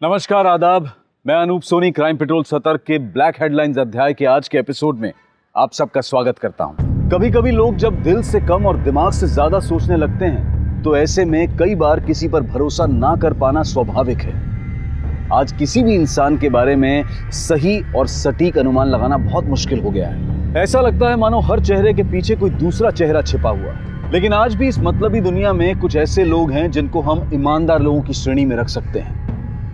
नमस्कार, आदाब। मैं अनूप सोनी क्राइम पेट्रोल सतर्क के ब्लैक हेडलाइंस अध्याय के आज के एपिसोड में आप सबका स्वागत करता हूं। कभी कभी लोग जब दिल से कम और दिमाग से ज्यादा सोचने लगते हैं तो ऐसे में कई बार किसी पर भरोसा ना कर पाना स्वाभाविक है। आज किसी भी इंसान के बारे में सही और सटीक अनुमान लगाना बहुत मुश्किल हो गया है। ऐसा लगता है मानो हर चेहरे के पीछे कोई दूसरा चेहरा छिपा हुआ है। लेकिन आज भी इस मतलबी दुनिया में कुछ ऐसे लोग हैं जिनको हम ईमानदार लोगों की श्रेणी में रख सकते हैं,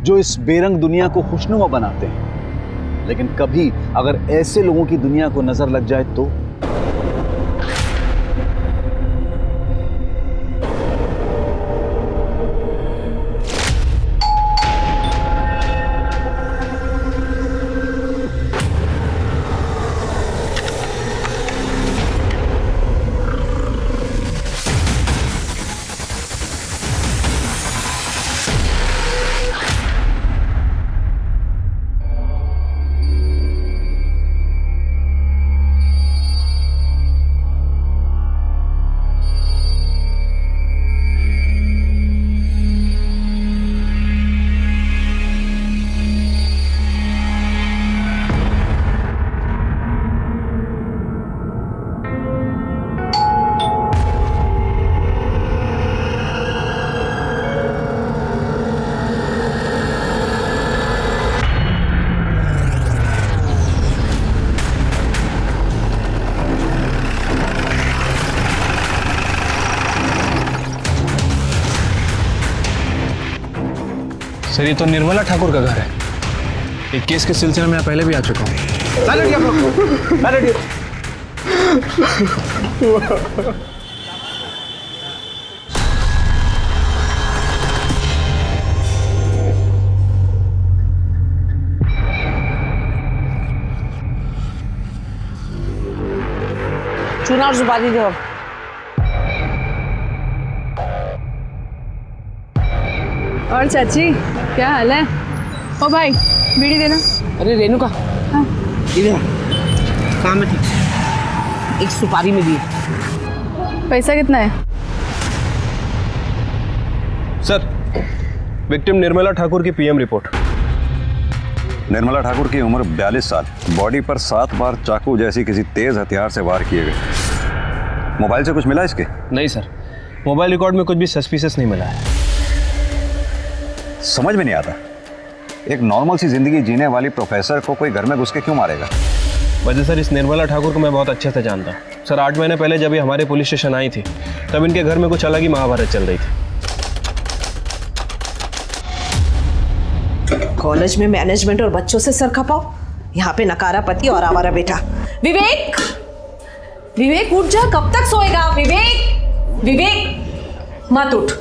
जो इस बेरंग दुनिया को खुशनुमा बनाते हैं। लेकिन कभी अगर ऐसे लोगों की दुनिया को नजर लग जाए तो सर, ये तो निर्मला ठाकुर का घर है। एक केस के सिलसिले में मैं पहले भी आ चुका हूँ। चुनाव सुपारी दो। और चाची, क्या हाल है? ओ भाई, बीड़ी देना। अरे रेणुका, हाँ। इधर काम में थी, एक सुपारी में दी। पैसा कितना है? सर, विक्टिम निर्मला ठाकुर की पीएम रिपोर्ट। निर्मला ठाकुर की उम्र 42 साल, बॉडी पर 7 बार चाकू जैसी किसी तेज हथियार से वार किए गए। मोबाइल से कुछ मिला इसके? नहीं सर, मोबाइल रिकॉर्ड में कुछ भी सस्पिशियस नहीं मिला है। समझ में नहीं आता, एक नॉर्मल सी जिंदगी जीने वाली प्रोफेसर को कोई घर में घुस के क्यों मारेगा? वजह सर, इस निर्मला ठाकुर को मैं बहुत अच्छे से जानता हूँ। सर, 8 महीने पहले जब ये हमारे पुलिस स्टेशन आई थी तब इनके घर में कुछ अलग ही महाभारत चल रही थी। कॉलेज में मैनेजमेंट और बच्चों से सर खपाओ, यहाँ पे नकारा पति और आवारा बेटा। विवेक, विवेक उठ जा, कब तक सोएगा? विवेक, विवेक मत उठ,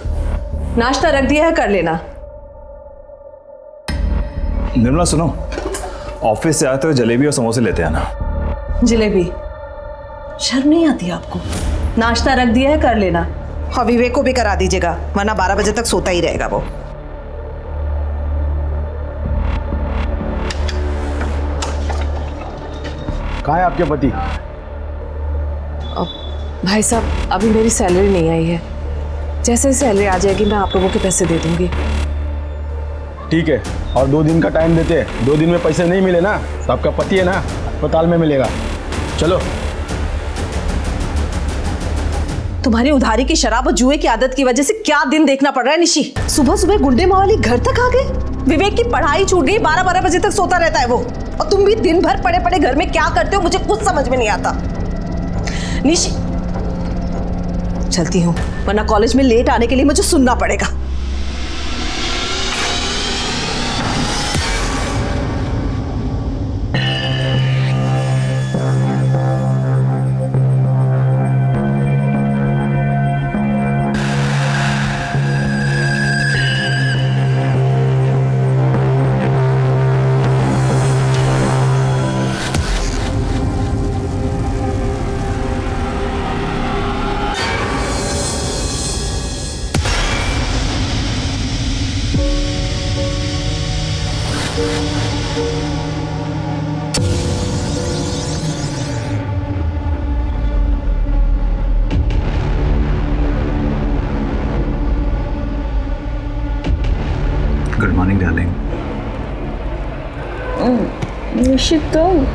नाश्ता रख दिया है, कर लेना। निर्मला सुनो, ऑफिस से आते हुए जलेबी और समोसे लेते आना। जलेबी? शर्म नहीं आती आपको? नाश्ता रख दिया है, कर लेना। हाँ, विवेक को भी करा दीजिएगा, वरना 12 बजे तक सोता ही रहेगा वो। कहाँ है आपके पति? भाई साहब, अभी मेरी सैलरी नहीं आई है, जैसे सैलरी आ जाएगी मैं आप लोगों के पैसे दे दूंगी। ठीक है, और 2 दिन का टाइम देते हैं। 2 दिन में पैसे नहीं मिले ना तो आपका पति है ना अस्पताल में मिलेगा। चलो। तुम्हारी उधारी की शराब और जुए की आदत की वजह से क्या दिन देखना पड़ रहा है निशी। सुबह सुबह गुंडे मावाली घर तक आ गए। विवेक की पढ़ाई छूट गई, 12-12 बजे तक सोता रहता है वो, और तुम भी दिन भर पड़े पड़े घर में क्या करते हो मुझे कुछ समझ में नहीं आता। निशी, चलती हूँ, वरना कॉलेज में लेट आने के लिए मुझे सुनना पड़ेगा। Good morning darling. निशी तुम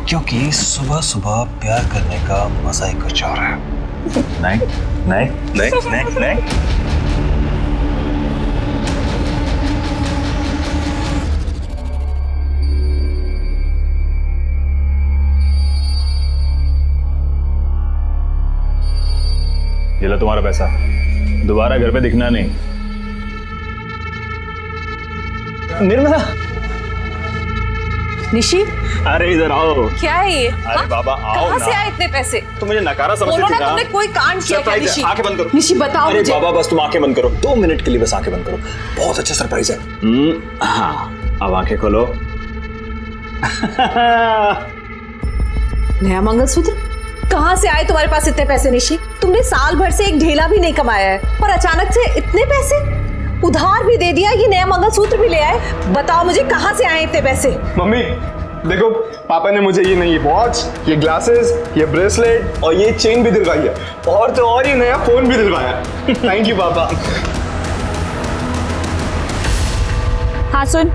क्योंकि सुबह सुबह प्यार करने का मजा ही कुछ और है। नहीं नहीं नहीं नहीं नहीं। ये लो तुम्हारा पैसा, दोबारा घर पे दिखना नहीं। निर्मला, निशी, अरे इधर आओ। क्या है ये? अरे बाबा आओ कहाँ ना। से आए इतने पैसे? तुम मुझे नकारा समझती बोलो थी ना, ना। तुमने कोई कांड किया क्या? निशी, आंखें बंद करो। निशी बताओ अरे मुझे। बाबा बस तुम आंखें बंद करो, 2 मिनट के लिए बस आंखें बंद करो। बहुत अच्छा सरप्राइज है। हाँ अब आंखें खोलो। नया मंगलसूत्र? कहाँ से आए तुम्हारे पास इतने पैसे निशी? तुमने साल भर से एक ढेला भी नहीं कमाया है और अचानक से इतने पैसे? उधार भी दे दिया, ये नया मंगलसूत्र भी ले आए। बताओ मुझे कहाँ से आए इतने पैसे? मम्मी देखो, पापा ने मुझे ये नई वॉच, ये ग्लासेस, ये ब्रेसलेट और ये चेन भी दिलवाई है, और तो और ये नया फोन भी दिलवाया। थैंक यू पापा। हाँ सुन,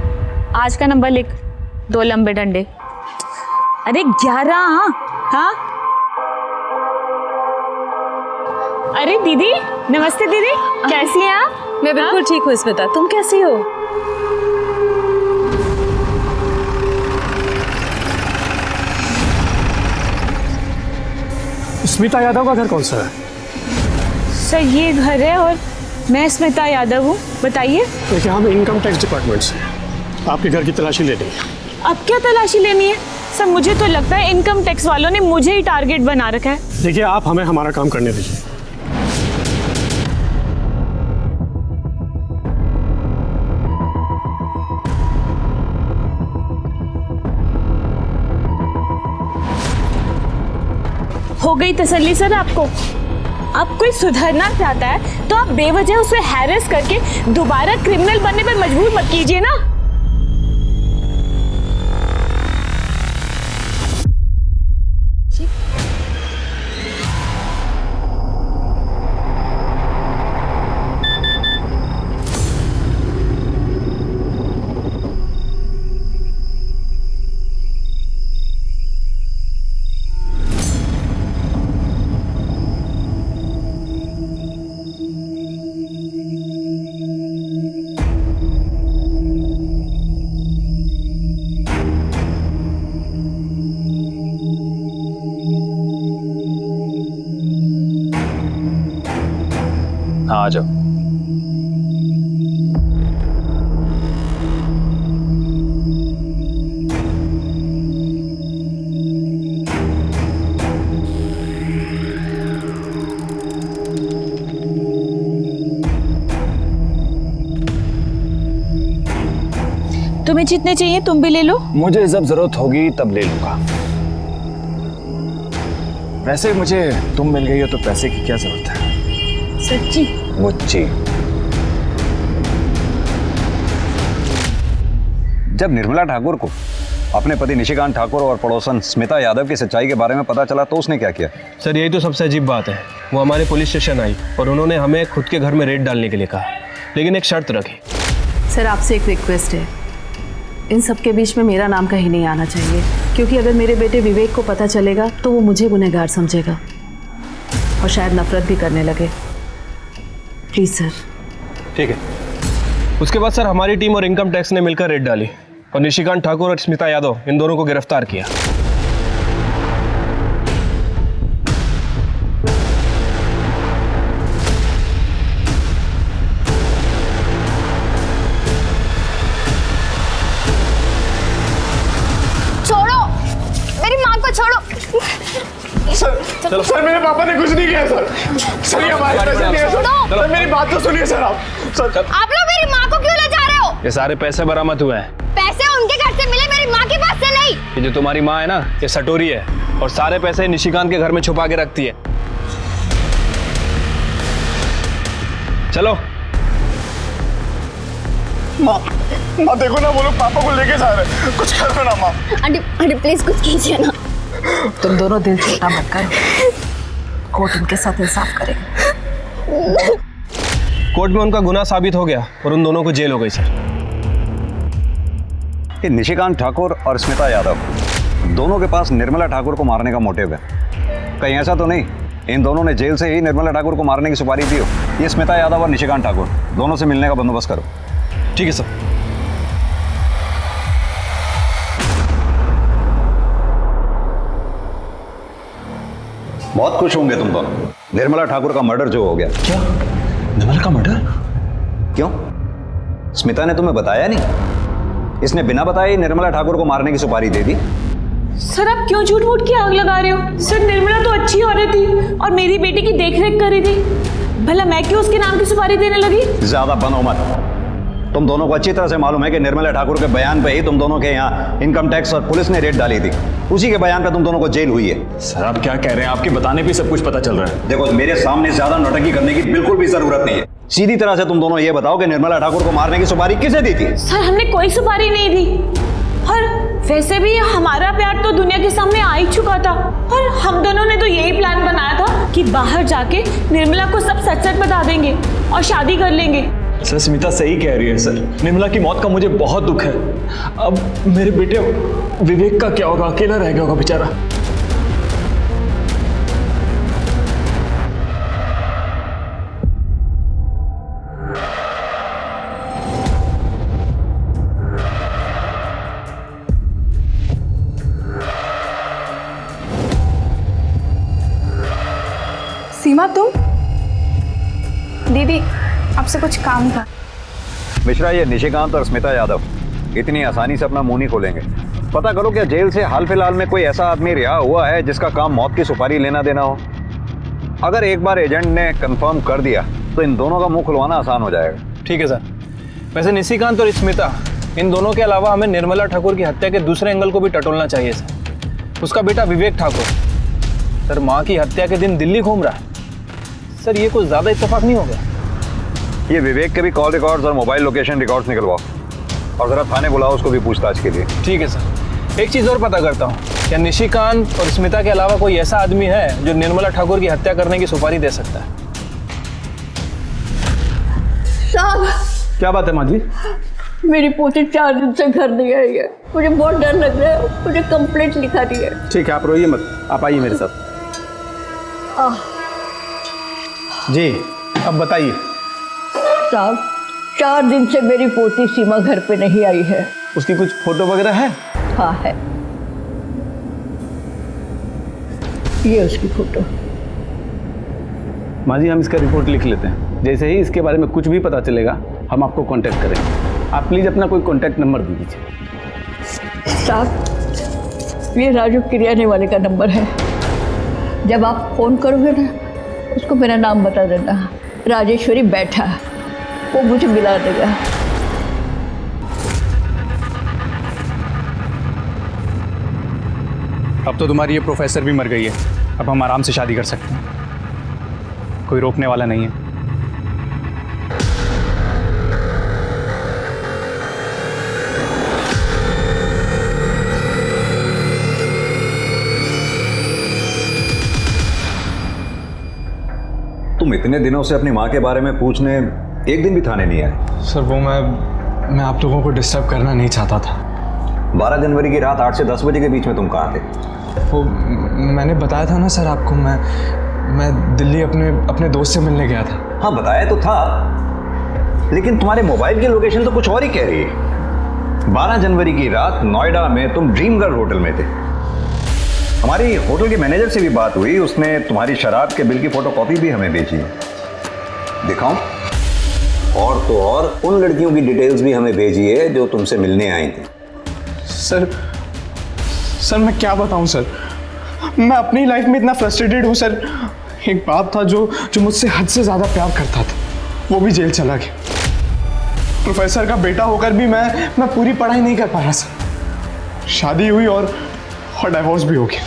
आज का नंबर लिख, 2 लंबे डंडे। अरे 11। हाँ अरे दीदी, नमस्ते दीदी, कैसी हैं आप? मैं बिल्कुल ठीक हूँ स्मिता, तुम कैसी हो? स्मिता यादव का घर कौन सा है? सर ये घर है और मैं स्मिता यादव हूँ। बताइए। देखिए हम इनकम टैक्स डिपार्टमेंट से आपके घर की तलाशी लेनी है। अब क्या तलाशी लेनी है? सर मुझे तो लगता है इनकम टैक्स वालों ने मुझे ही टारगेट बना रखा है। देखिए आप हमें हमारा काम करने दीजिए। हो गई तसल्ली सर आपको? अब कोई सुधरना चाहता है तो आप बेवजह उसे हैरेस करके दोबारा क्रिमिनल बनने पर मजबूर मत कीजिए ना। हाँ आ जाओ। तुम्हें जितने चाहिए तुम भी ले लो। मुझे जब जरूरत होगी तब ले लूंगा। वैसे मुझे तुम मिल गई हो तो पैसे की क्या जरूरत है? सच्ची? मुझे जब निर्मला ठाकुर को अपने पति निशिकांत ठाकुर और पड़ोसन स्मिता यादव की सच्चाई के बारे में पता चला तो उसने क्या किया? सर यही तो सबसे अजीब बात है। वो हमारे पुलिस स्टेशन आई और उन्होंने हमें खुद के घर में रेड डालने के लिए कहा, लेकिन एक शर्त रखी। सर आपसे एक रिक्वेस्ट है, इन सब के बीच में मेरा नाम कहीं नहीं आना चाहिए, क्योंकि अगर मेरे बेटे विवेक को पता चलेगा तो वो मुझे गुनहगार समझेगा और शायद नफरत भी करने लगे। Please sir. ठीक है। उसके बाद सर हमारी टीम और इनकम टैक्स ने मिलकर रेड डाली और निशिकांत ठाकुर और स्मिता यादव इन दोनों को गिरफ्तार किया। छोड़ो मेरी माँ को, छोड़ो। सर मेरे पापा ने कुछ नहीं किया सर। सर ये हमारे पैसे नहीं है सर। सर मेरी बात तो सुनिए सर आप। सर आप लोग मेरी माँ को क्यों ले जा रहे हो? ये सारे पैसे बरामद हुए हैं। पैसे उनके घर से मिले, मेरी माँ के पास से नहीं। ये जो तुम्हारी माँ है ना, ये सटोरी है और सारे पैसे निशिकांत के घर में छुपा के रखती है। चलो। माँ देखो ना, वो लोग पापा को लेके जा रहे हैं, कुछ कर दो ना माँ। आंटी प्लीज कुछ कीजिए ना। तुम दोनों दिल छोटा मत करो, कोर्ट उनके साथ इंसाफ करेगा। कोर्ट में उनका गुनाह साबित हो गया और उन दोनों को जेल हो गई सर। कि निशिकांत ठाकुर और स्मिता यादव दोनों के पास निर्मला ठाकुर को मारने का मोटिव है। कहीं ऐसा तो नहीं इन दोनों ने जेल से ही निर्मला ठाकुर को मारने की सुपारी दी हो? ये स्मिता यादव और निशिकांत ठाकुर दोनों से मिलने का बंदोबस्त करो। ठीक है सर। बहुत खुश होंगे तुम दोनों, निर्मला ठाकुर का मर्डर जो हो गया। क्या निर्मला का मर्डर? क्यों, स्मिता ने तुम्हें बताया नहीं? इसने बिना बताए ही निर्मला ठाकुर को मारने की सुपारी दे दी। सर आप क्यों झूठ मूठ की आग लगा रहे हो? सर निर्मला तो अच्छी औरत थी और मेरी बेटी की देखरेख कर रही थी, भला मैं क्यों उसके नाम की सुपारी देने लगी? ज्यादा बनो मत। तुम दोनों को अच्छी तरह से मालूम है कि निर्मला ठाकुर के बयान पे ही तुम दोनों के यहाँ इनकम टैक्स और पुलिस ने रेड डाली थी। उसी के बयान पे तुम दोनों को जेल हुई है। सर आप क्या कह रहे हैं? आपके बताने पे सब कुछ पता चल रहा है। देखो, मेरे सामने ज्यादा नौटंकी करने की बिल्कुल भी जरूरत नहीं है। सीधी तरह से तुम दोनों ये बताओ कि निर्मला ठाकुर को मारने की सुपारी किसे दी थी? सर हमने कोई सुपारी नहीं दी, और वैसे भी हमारा प्यार तो दुनिया के सामने आ ही चुका था, और हम दोनों ने तो यही प्लान बनाया था कि बाहर जाके निर्मला को सब सच सच बता देंगे और शादी कर लेंगे। सर स्मिता सही कह रही है सर, निर्मला की मौत का मुझे बहुत दुख है। अब मेरे बेटे विवेक का क्या होगा? अकेला रह गया होगा बेचारा। सीमा तुम? दीदी आपसे कुछ काम था। मिश्रा, ये निशिकांत और स्मिता यादव इतनी आसानी से अपना मुंह नहीं खोलेंगे। पता करो क्या जेल से हाल फिलहाल में कोई ऐसा आदमी रिहा हुआ है जिसका काम मौत की सुपारी लेना देना हो? अगर एक बार एजेंट ने कंफर्म कर दिया तो इन दोनों का मुंह खुलवाना आसान हो जाएगा। ठीक है सर। वैसे निशिकांत और स्मिता इन दोनों के अलावा हमें निर्मला ठाकुर की हत्या के दूसरे एंगल को भी टटोलना चाहिए सर। उसका बेटा विवेक ठाकुर सर माँ की हत्या के दिन दिल्ली घूम रहा है। सर ये कुछ ज़्यादा इत्तेफाक नहीं हो गया? ये विवेक के भी कॉल रिकॉर्ड्स और मोबाइल लोकेशन रिकॉर्ड्स निकलवाओ और जरा थाने बुलाओ उसको भी पूछताछ के लिए। ठीक है सर। एक चीज़ और पता करता हूँ, क्या निशिकांत और स्मिता के अलावा कोई ऐसा आदमी है जो निर्मला ठाकुर की हत्या करने की सुपारी दे सकता है? साहब, क्या बात है माँ जी? मेरी पोती 4 दिन से घर नहीं आई है, मुझे बहुत डर लग रहा है। मुझे कंप्लेंट लिखा दी है। ठीक है, आप रोइए मत, आप आइए मेरे साथ। जी अब बताइए। साहब 4 दिन से मेरी पोती सीमा घर पे नहीं आई है। उसकी कुछ फोटो वगैरह है? हाँ है, ये उसकी फोटो। माँ जी हम इसका रिपोर्ट लिख लेते हैं, जैसे ही इसके बारे में कुछ भी पता चलेगा हम आपको कांटेक्ट करेंगे। आप प्लीज़ अपना कोई कांटेक्ट नंबर दे दीजिए। साहब ये राजू किरियाने वाले का नंबर है, जब आप फ़ोन करोगे ना उसको मेरा नाम बता देना, राजेश्वरी बैठा, वो मुझे मिला देगा। अब तो तुम्हारी ये प्रोफेसर भी मर गई है, अब हम आराम से शादी कर सकते हैं, कोई रोकने वाला नहीं है। तुम इतने दिनों से अपनी माँ के बारे में पूछने एक दिन भी थाने नहीं आए? सर वो मैं आप लोगों को डिस्टर्ब करना नहीं चाहता था। 12 जनवरी की रात 8 से 10 बजे के बीच में तुम कहाँ थे? वो मैंने बताया था ना सर आपको, मैं दिल्ली अपने दोस्त से मिलने गया था। हाँ बताया तो था, लेकिन तुम्हारे मोबाइल की लोकेशन तो कुछ और ही कह रही है। 12 जनवरी की रात नोएडा में तुम ड्रीम गर्ल होटल में थे। हमारी होटल के मैनेजर से भी बात हुई, उसने तुम्हारी शराब के बिल की फोटोकॉपी भी हमें भेजी है। दिखाऊं? और तो और उन लड़कियों की डिटेल्स भी हमें भेजी है जो तुमसे मिलने आई थी। सर मैं क्या बताऊं सर, मैं अपनी लाइफ में इतना फ्रस्ट्रेटेड हूं सर। एक बाप था जो मुझसे हद से ज़्यादा प्यार करता था, वो भी जेल चला गया। प्रोफेसर का बेटा होकर भी मैं पूरी पढ़ाई नहीं कर पाया सर। शादी हुई और डाइवोर्स भी हो गया।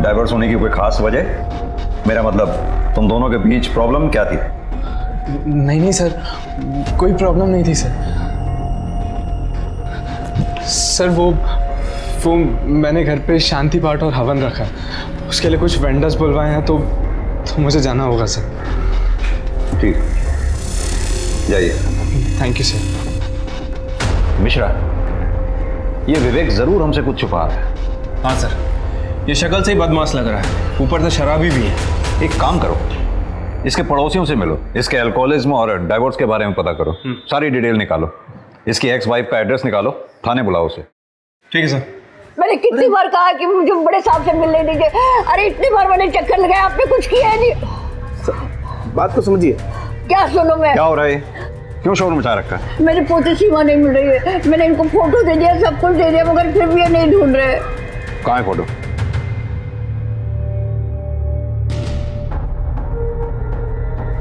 डाइवोर्स होने की कोई खास वजह? मेरा मतलब तुम दोनों के बीच प्रॉब्लम क्या थी? नहीं सर, कोई प्रॉब्लम नहीं थी सर वो मैंने घर पे शांति पाठ और हवन रखा है, उसके लिए कुछ वेंडर्स बुलवाए हैं, तो मुझे जाना होगा सर। ठीक, जाइए। Thank you sir. मिश्रा, ये विवेक जरूर हमसे कुछ छुपा रहा है। हाँ सर, ये शक्ल से ही बदमाश लग रहा है, ऊपर से शराबी भी है। एक काम करो, इसके पड़ोसियों से मिलो, इसके अल्कोहलिज्म और डाइवोर्स के बारे में पता करो, सारी डिटेल निकालो, इसकी एक्स वाइफ का एड्रेस निकालो, थाने बुलाओ उसे। ठीक है सर। मैंने कितनी बार कहा कि मुझे बड़े साहब से मिलने दीजिए, अरे इतनी बार मैंने चक्कर लगाया, आपने कुछ किया है नहीं। बात को समझिए। क्या सुनो मैं? क्या हो रहा है? क्यों शोर मचा रखा है? मेरी पोती सीमा नहीं मिल रही है, मैंने इनको फोटो दे दिया, सब कुछ दे दिया, मगर फिर भी ये नहीं ढूंढ रहे। कहाँ है फोटो?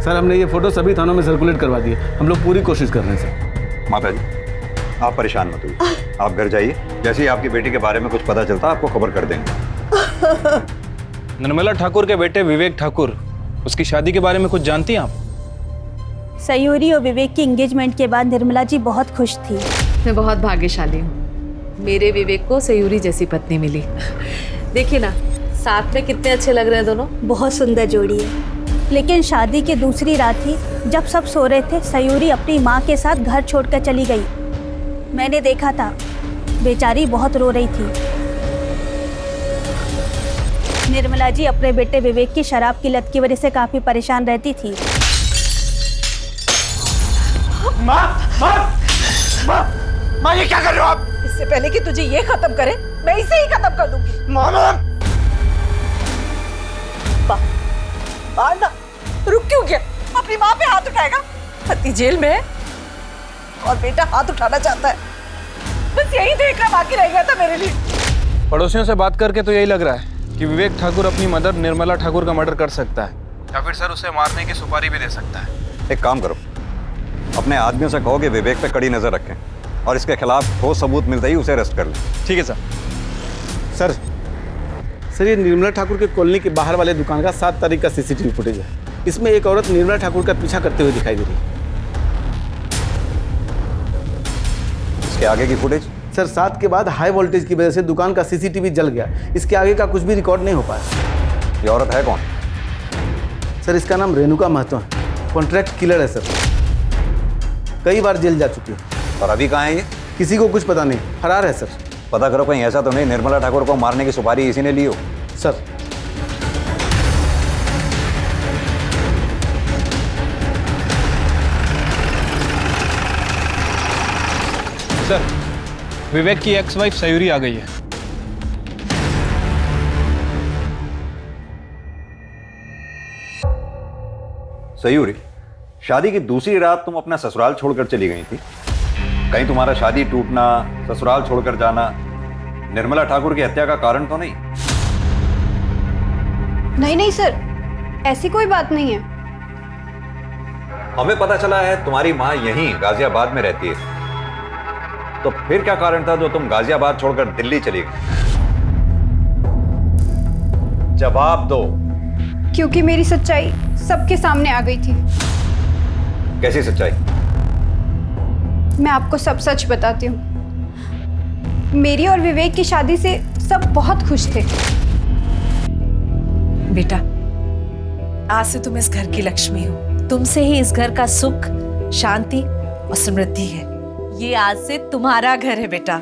सर हमने ये फोटो सभी थानों में सर्कुलेट करवा दिए, हम लोग पूरी कोशिश कर रहे हैं सर। माता जी, आप परेशान मत होइए, आप घर जाइए, जैसे ही आपकी बेटी के बारे में कुछ पता चलता आपको खबर कर देंगे। निर्मला ठाकुर के बेटे विवेक ठाकुर, उसकी शादी के बारे में कुछ जानती हैं आप? सयूरी और विवेक की एंगेजमेंट के बाद निर्मला जी बहुत खुश थी। मैं बहुत भाग्यशाली हूँ, मेरे विवेक को सयूरी जैसी पत्नी मिली। देखिए ना, साथ में कितने अच्छे लग रहे हैं दोनों। बहुत सुंदर जोड़ी है। लेकिन शादी की दूसरी रात ही जब सब सो रहे थे, सयूरी अपनी माँ के साथ घर छोड़कर चली गई। मैंने देखा था, बेचारी बहुत रो रही थी। निर्मला जी अपने बेटे विवेक की शराब की लत की वजह से काफी परेशान रहती थी। माँ, माँ, माँ, माँ ये क्या कर रहे हो आप? इससे पहले कि तुझे ये खत्म करे, मैं इसे ही खत्म कर दूंगी। माँ, ना रुक क्यों गया? अपनी माँ पे हाथ उठाएगा? पति जेल में है और बेटा हाथ उठाना चाहता है, बस यही देखना बाकी रह गया था मेरे लिए। पड़ोसियों से बात करके तो यही लग रहा है कि विवेक ठाकुर अपनी मदर निर्मला ठाकुर का मर्डर कर सकता है, या फिर सर उसे मारने की सुपारी भी दे सकता है। एक काम करो, अपने आदमियों से कहो कि विवेक पे कड़ी नजर रखें और इसके खिलाफ ठोस सबूत मिलते ही उसे अरेस्ट कर लें। ठीक है सर। सर ये निर्मला ठाकुर के कॉलोनी के बाहर वाले दुकान का 7 तारीख का सीसीटीवी फुटेज है। इसमें एक औरत निर्मला ठाकुर का पीछा करते हुए दिखाई दे रही है। इसके आगे की फुटेज? सर 7 के बाद हाई वोल्टेज की वजह से दुकान का सीसीटीवी जल गया, इसके आगे का कुछ भी रिकॉर्ड नहीं हो पाया। ये औरत है कौन? सर इसका नाम रेणुका महतो है, कॉन्ट्रैक्ट किलर है सर, कई बार जेल जा चुकी है। और अभी कहाँ है ये? किसी को कुछ पता नहीं, फरार है सर। पता करो कहीं ऐसा तो नहीं निर्मला ठाकुर को मारने की सुपारी इसी ने ली हो। सर सर विवेक की एक्स वाइफ सयूरी आ गई है। सयूरी, शादी की दूसरी रात तुम अपना ससुराल छोड़कर चली गई थी, कहीं तुम्हारा शादी टूटना, ससुराल छोड़कर जाना निर्मला ठाकुर की हत्या का कारण तो नहीं? नहीं सर, ऐसी कोई बात नहीं है। हमें पता चला है तुम्हारी मां यहीं गाजियाबाद में रहती है, तो फिर क्या कारण था जो तुम गाजियाबाद छोड़कर दिल्ली चली गई? जवाब दो। क्योंकि मेरी सच्चाई सबके सामने आ गई थी। कैसी सच्चाई? मैं आपको सब सच बताती हूँ। मेरी और विवेक की शादी से सब बहुत खुश थे। बेटा, आज से तुम इस घर की लक्ष्मी हो, तुमसे ही इस घर का सुख, शांति और समृद्धि है। ये आज से तुम्हारा घर है बेटा।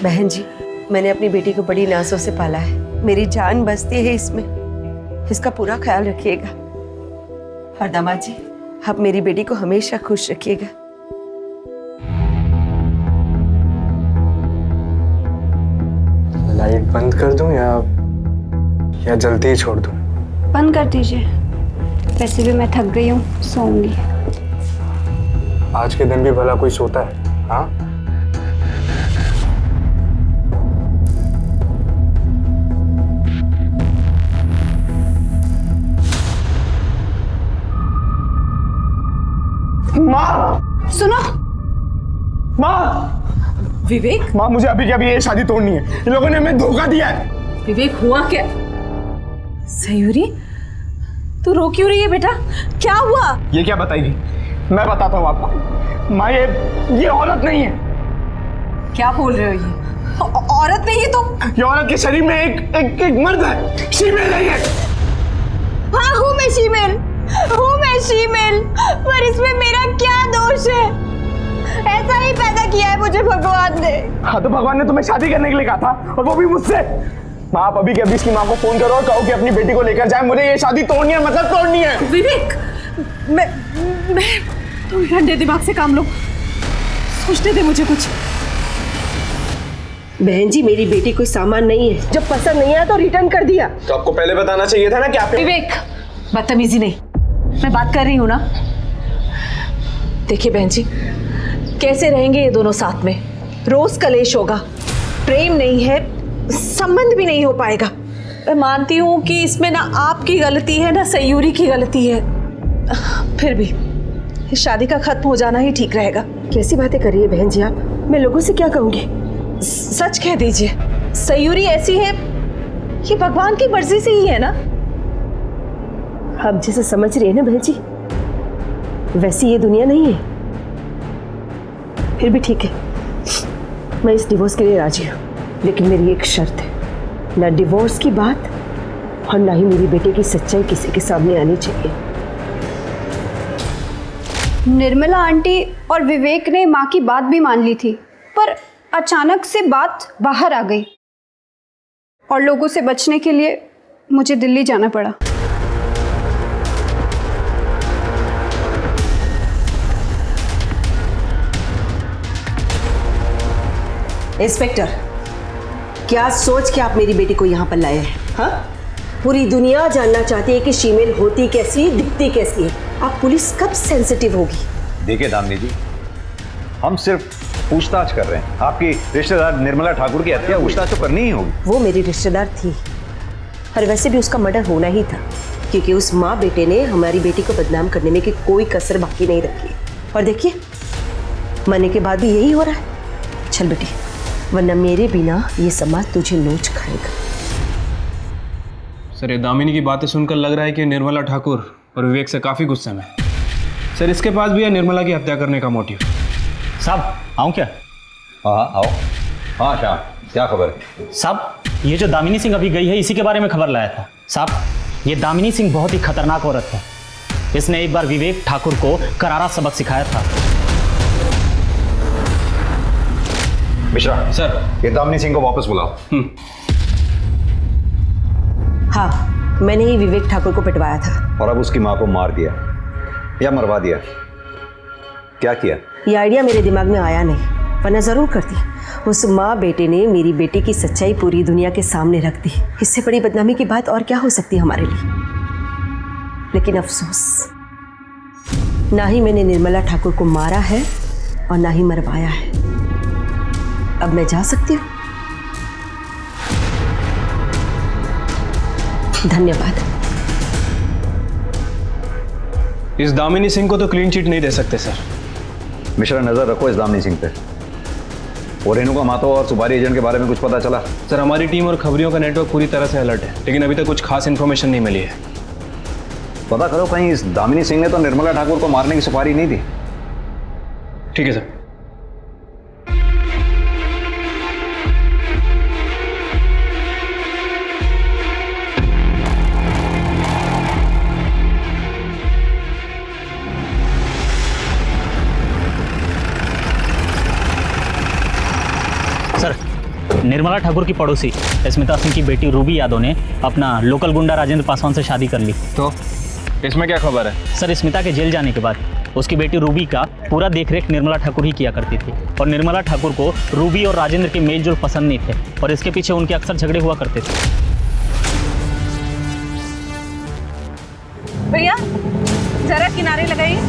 बहन जी, मैंने अपनी बेटी को बड़ी नाजों से पाला है, मेरी जान बसती है इसमें, इसका पूरा ख्याल रखिएगा। और दामाद जी, आप मेरी बेटी को हमेशा खुश रखिएगा। लाइट बंद कर दूं या जल्दी ही छोड़ दूं? बंद कर दीजिए, वैसे भी मैं थक गई हूँ, सोऊंगी। आज के दिन भी भला कोई सोता है? हाँ, माँ सुनो। माँ, विवेक, माँ मुझे अभी के अभी ये शादी तोड़नी है, इन लोगों ने हमें धोखा दिया है। विवेक हुआ क्या? सयूरी, तू रो क्यों रही है बेटा? क्या हुआ? ये क्या बताएगी? मैं बताता हूँ आपको। माँ ये औरत नहीं है। क्या बोल रहे हो? ये औरत नहीं है तो? ये औरत के शरीर में एक मर्द है, शीमेल है ये। हाँ, हूँ मैं शीमेल, हूँ मैं शीमेल। भगवान ने। हाँ तो भगवान ने तुम्हें शादी करने के लिए कहा था, और वो भी मुझसे। माँ, आप अभी के अभी इसकी माँ को फोन करो और कहो कि अपनी बेटी को लेकर जाए, मुझे ये शादी तोड़नी है, मतलब तोड़नी है। विवेक, मैं तुम ठंडे दिमाग से काम लो, सोचने दे मुझे कुछ। बहन जी, मेरी बेटी कोई सामान नहीं है, जब पसंद नहीं आया तो रिटर्न कर दिया। तो आपको पहले बताना चाहिए था ना कि आप। विवेक, बदतमीजी नहीं, मैं बात कर रही हूँ ना। देखिए बहन जी, कैसे रहेंगे ये दोनों साथ में? रोज कलेश होगा, प्रेम नहीं है, संबंध भी नहीं हो पाएगा। मैं मानती हूँ कि इसमें ना आपकी गलती है ना सयूरी की गलती है, फिर भी इस शादी का खत्म हो जाना ही ठीक रहेगा। कैसी बातें कर रही है बहन जी आप? मैं लोगों से क्या कहूँगी? सच कह दीजिए, सयूरी ऐसी है, ये भगवान की मर्जी से ही है ना। आप जैसे समझ रही है ना बहन जी, वैसी ये दुनिया नहीं है। फिर भी ठीक है, मैं इस डिवोर्स के लिए राजी हूँ, लेकिन मेरी एक शर्त है, ना डिवोर्स की बात और ना ही मेरी बेटे की सच्चाई किसी के सामने आनी चाहिए। निर्मला आंटी और विवेक ने माँ की बात भी मान ली थी, पर अचानक से बात बाहर आ गई और लोगों से बचने के लिए मुझे दिल्ली जाना पड़ा। इंस्पेक्टर, क्या सोच के आप मेरी बेटी को यहाँ पर लाए हैं? हाँ, पूरी दुनिया जानना चाहती है कि शीमेल होती कैसी, दिखती कैसी है। आप पुलिस कब सेंसिटिव होगी? देखिए दामिनी जी, हम सिर्फ पूछताछ कर रहे हैं। आपकी रिश्तेदार निर्मला ठाकुर की हत्या पूछताछ तो करनी ही होगी। वो मेरी रिश्तेदार थी, और वैसे भी उसका मर्डर होना ही था, क्योंकि उस माँ बेटे ने हमारी बेटी को बदनाम करने में की कोई कसर बाकी नहीं रखी। और देखिए, मरने के बाद भी यही हो रहा है। चल बेटी, वरना मेरे बिना ये समाज तुझे नोच खाएगा। सर, ये दामिनी की बातें सुनकर लग रहा है कि निर्मला ठाकुर और विवेक से काफ़ी गुस्से में है। सर, इसके पास भी है निर्मला की हत्या करने का मोटिव। साहब, आऊँ क्या? हाँ आओ। हाँ शाह, क्या खबर है? साहब, ये जो दामिनी सिंह अभी गई है, इसी के बारे में खबर लाया था। साहब, ये दामिनी सिंह बहुत ही खतरनाक औरत है। इसने एक बार विवेक ठाकुर को करारा सबक सिखाया था। मिश्रा सर, ये दामिनी सिंह को वापस बुलाओ। हाँ, मैंने ही विवेक ठाकुर को पिटवाया था। और अब उसकी माँ को मार दिया या मरवा दिया? क्या किया? ये आइडिया मेरे दिमाग में आया नहीं, वरना जरूर करती। उस माँ बेटे ने मेरी बेटी की सच्चाई पूरी दुनिया के सामने रख दी। इससे बड़ी बदनामी की बात और क्या हो सकती है हमारे लिए? लेकिन अफसोस, ना ही मैंने निर्मला ठाकुर को मारा है और ना ही मरवाया है। अब मैं जा सकती हूँ। धन्यवाद। इस दामिनी सिंह को तो क्लीन चिट नहीं दे सकते सर। मिश्रा, नजर रखो इस दामिनी सिंह पे। और रेणुका मातो और सुपारी एजेंट के बारे में कुछ पता चला? सर, हमारी टीम और खबरियों का नेटवर्क पूरी तरह से अलर्ट है, लेकिन अभी तक कुछ खास इन्फॉर्मेशन नहीं मिली है। पता करो, कहीं इस दामिनी सिंह ने तो निर्मला ठाकुर को मारने की सुपारी नहीं दी। ठीक है सर। निर्मला ठाकुर की पड़ोसी स्मिता सिंह की बेटी रूबी यादव ने अपना लोकल गुंडा राजेंद्र पासवान से शादी कर ली। तो इसमें क्या खबर है? सर, स्मिता के जेल जाने के बाद उसकी बेटी रूबी का पूरा देखरेख निर्मला ठाकुर ही किया करती थी, और निर्मला ठाकुर को रूबी और राजेंद्र के मेल जोल पसंद नहीं थे, और इसके पीछे उनके अक्सर झगड़े हुआ करते थे। भैया जरा किनारे लगाइए।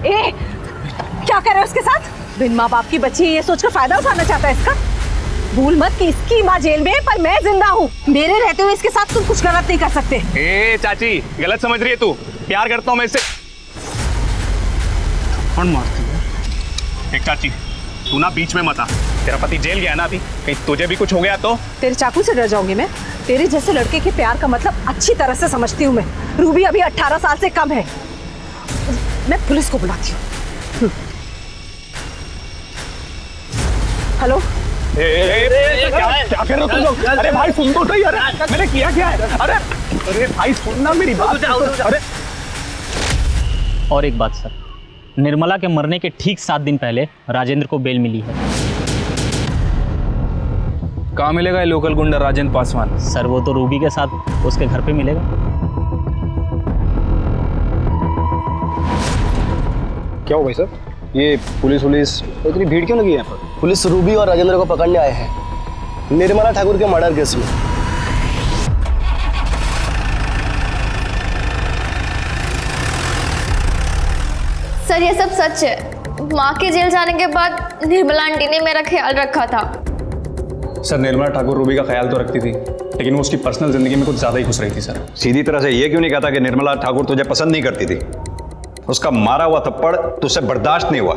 ए, क्या कर रहे हो उसके साथ? बिन माँ बाप की बच्ची ये सोचकर फायदा उठाना चाहता है इसका। भूल मत कि इसकी माँ जेल में है पर मैं जिंदा हूँ। मेरे रहते हुए इसके साथ तुम कुछ गलत नहीं कर सकते। ए चाची, गलत समझ रही है तू। प्यार करता हूँ मैं इससे। कौन मारती है? एक चाची, तू ना बीच में मत आ। तेरा पति जेल गया ना अभी, कहीं तुझे भी कुछ हो गया तो? तेरे चाकू से डर जाऊंगी मैं? तेरे जैसे लड़के के प्यार का मतलब अच्छी तरह से समझती हूँ मैं। रूबी अभी 18 साल से कम है। मैं पुलिस को बुलाती हूँ। हेलो, क्या कर रहे हो तुम लोग? अरे भाई सुन तो सही। अरे मैंने किया क्या है? अरे भाई सुनना मेरी बात। अरे और एक बात सर, निर्मला के मरने के ठीक 7 दिन पहले राजेंद्र को बेल मिली है। कहाँ मिलेगा ये लोकल गुंडा राजेंद्र पासवान? सर वो तो रूबी के साथ उसके घर पे मिलेगा। क्या हो भाई साहब, ये पुलिस इतनी भीड़ क्यों लगी है यहाँ पर? पुलिस रूबी और राजेंद्र को पकड़ने आए हैं निर्मला ठाकुर के मर्डर केस में। सर ये सब सच है। माँ के जेल जाने के बाद निर्मला आंटी ने मेरा ख्याल रखा था। सर निर्मला ठाकुर रूबी का ख्याल तो रखती थी, लेकिन वो उसकी पर्सनल जिंदगी में कुछ ज्यादा ही घुस रही थी सर। सीधी तरह से ये क्यों नहीं कहता कि निर्मला ठाकुर तुझे पसंद नहीं करती थी? उसका मारा हुआ थप्पड़ तुझसे बर्दाश्त नहीं हुआ,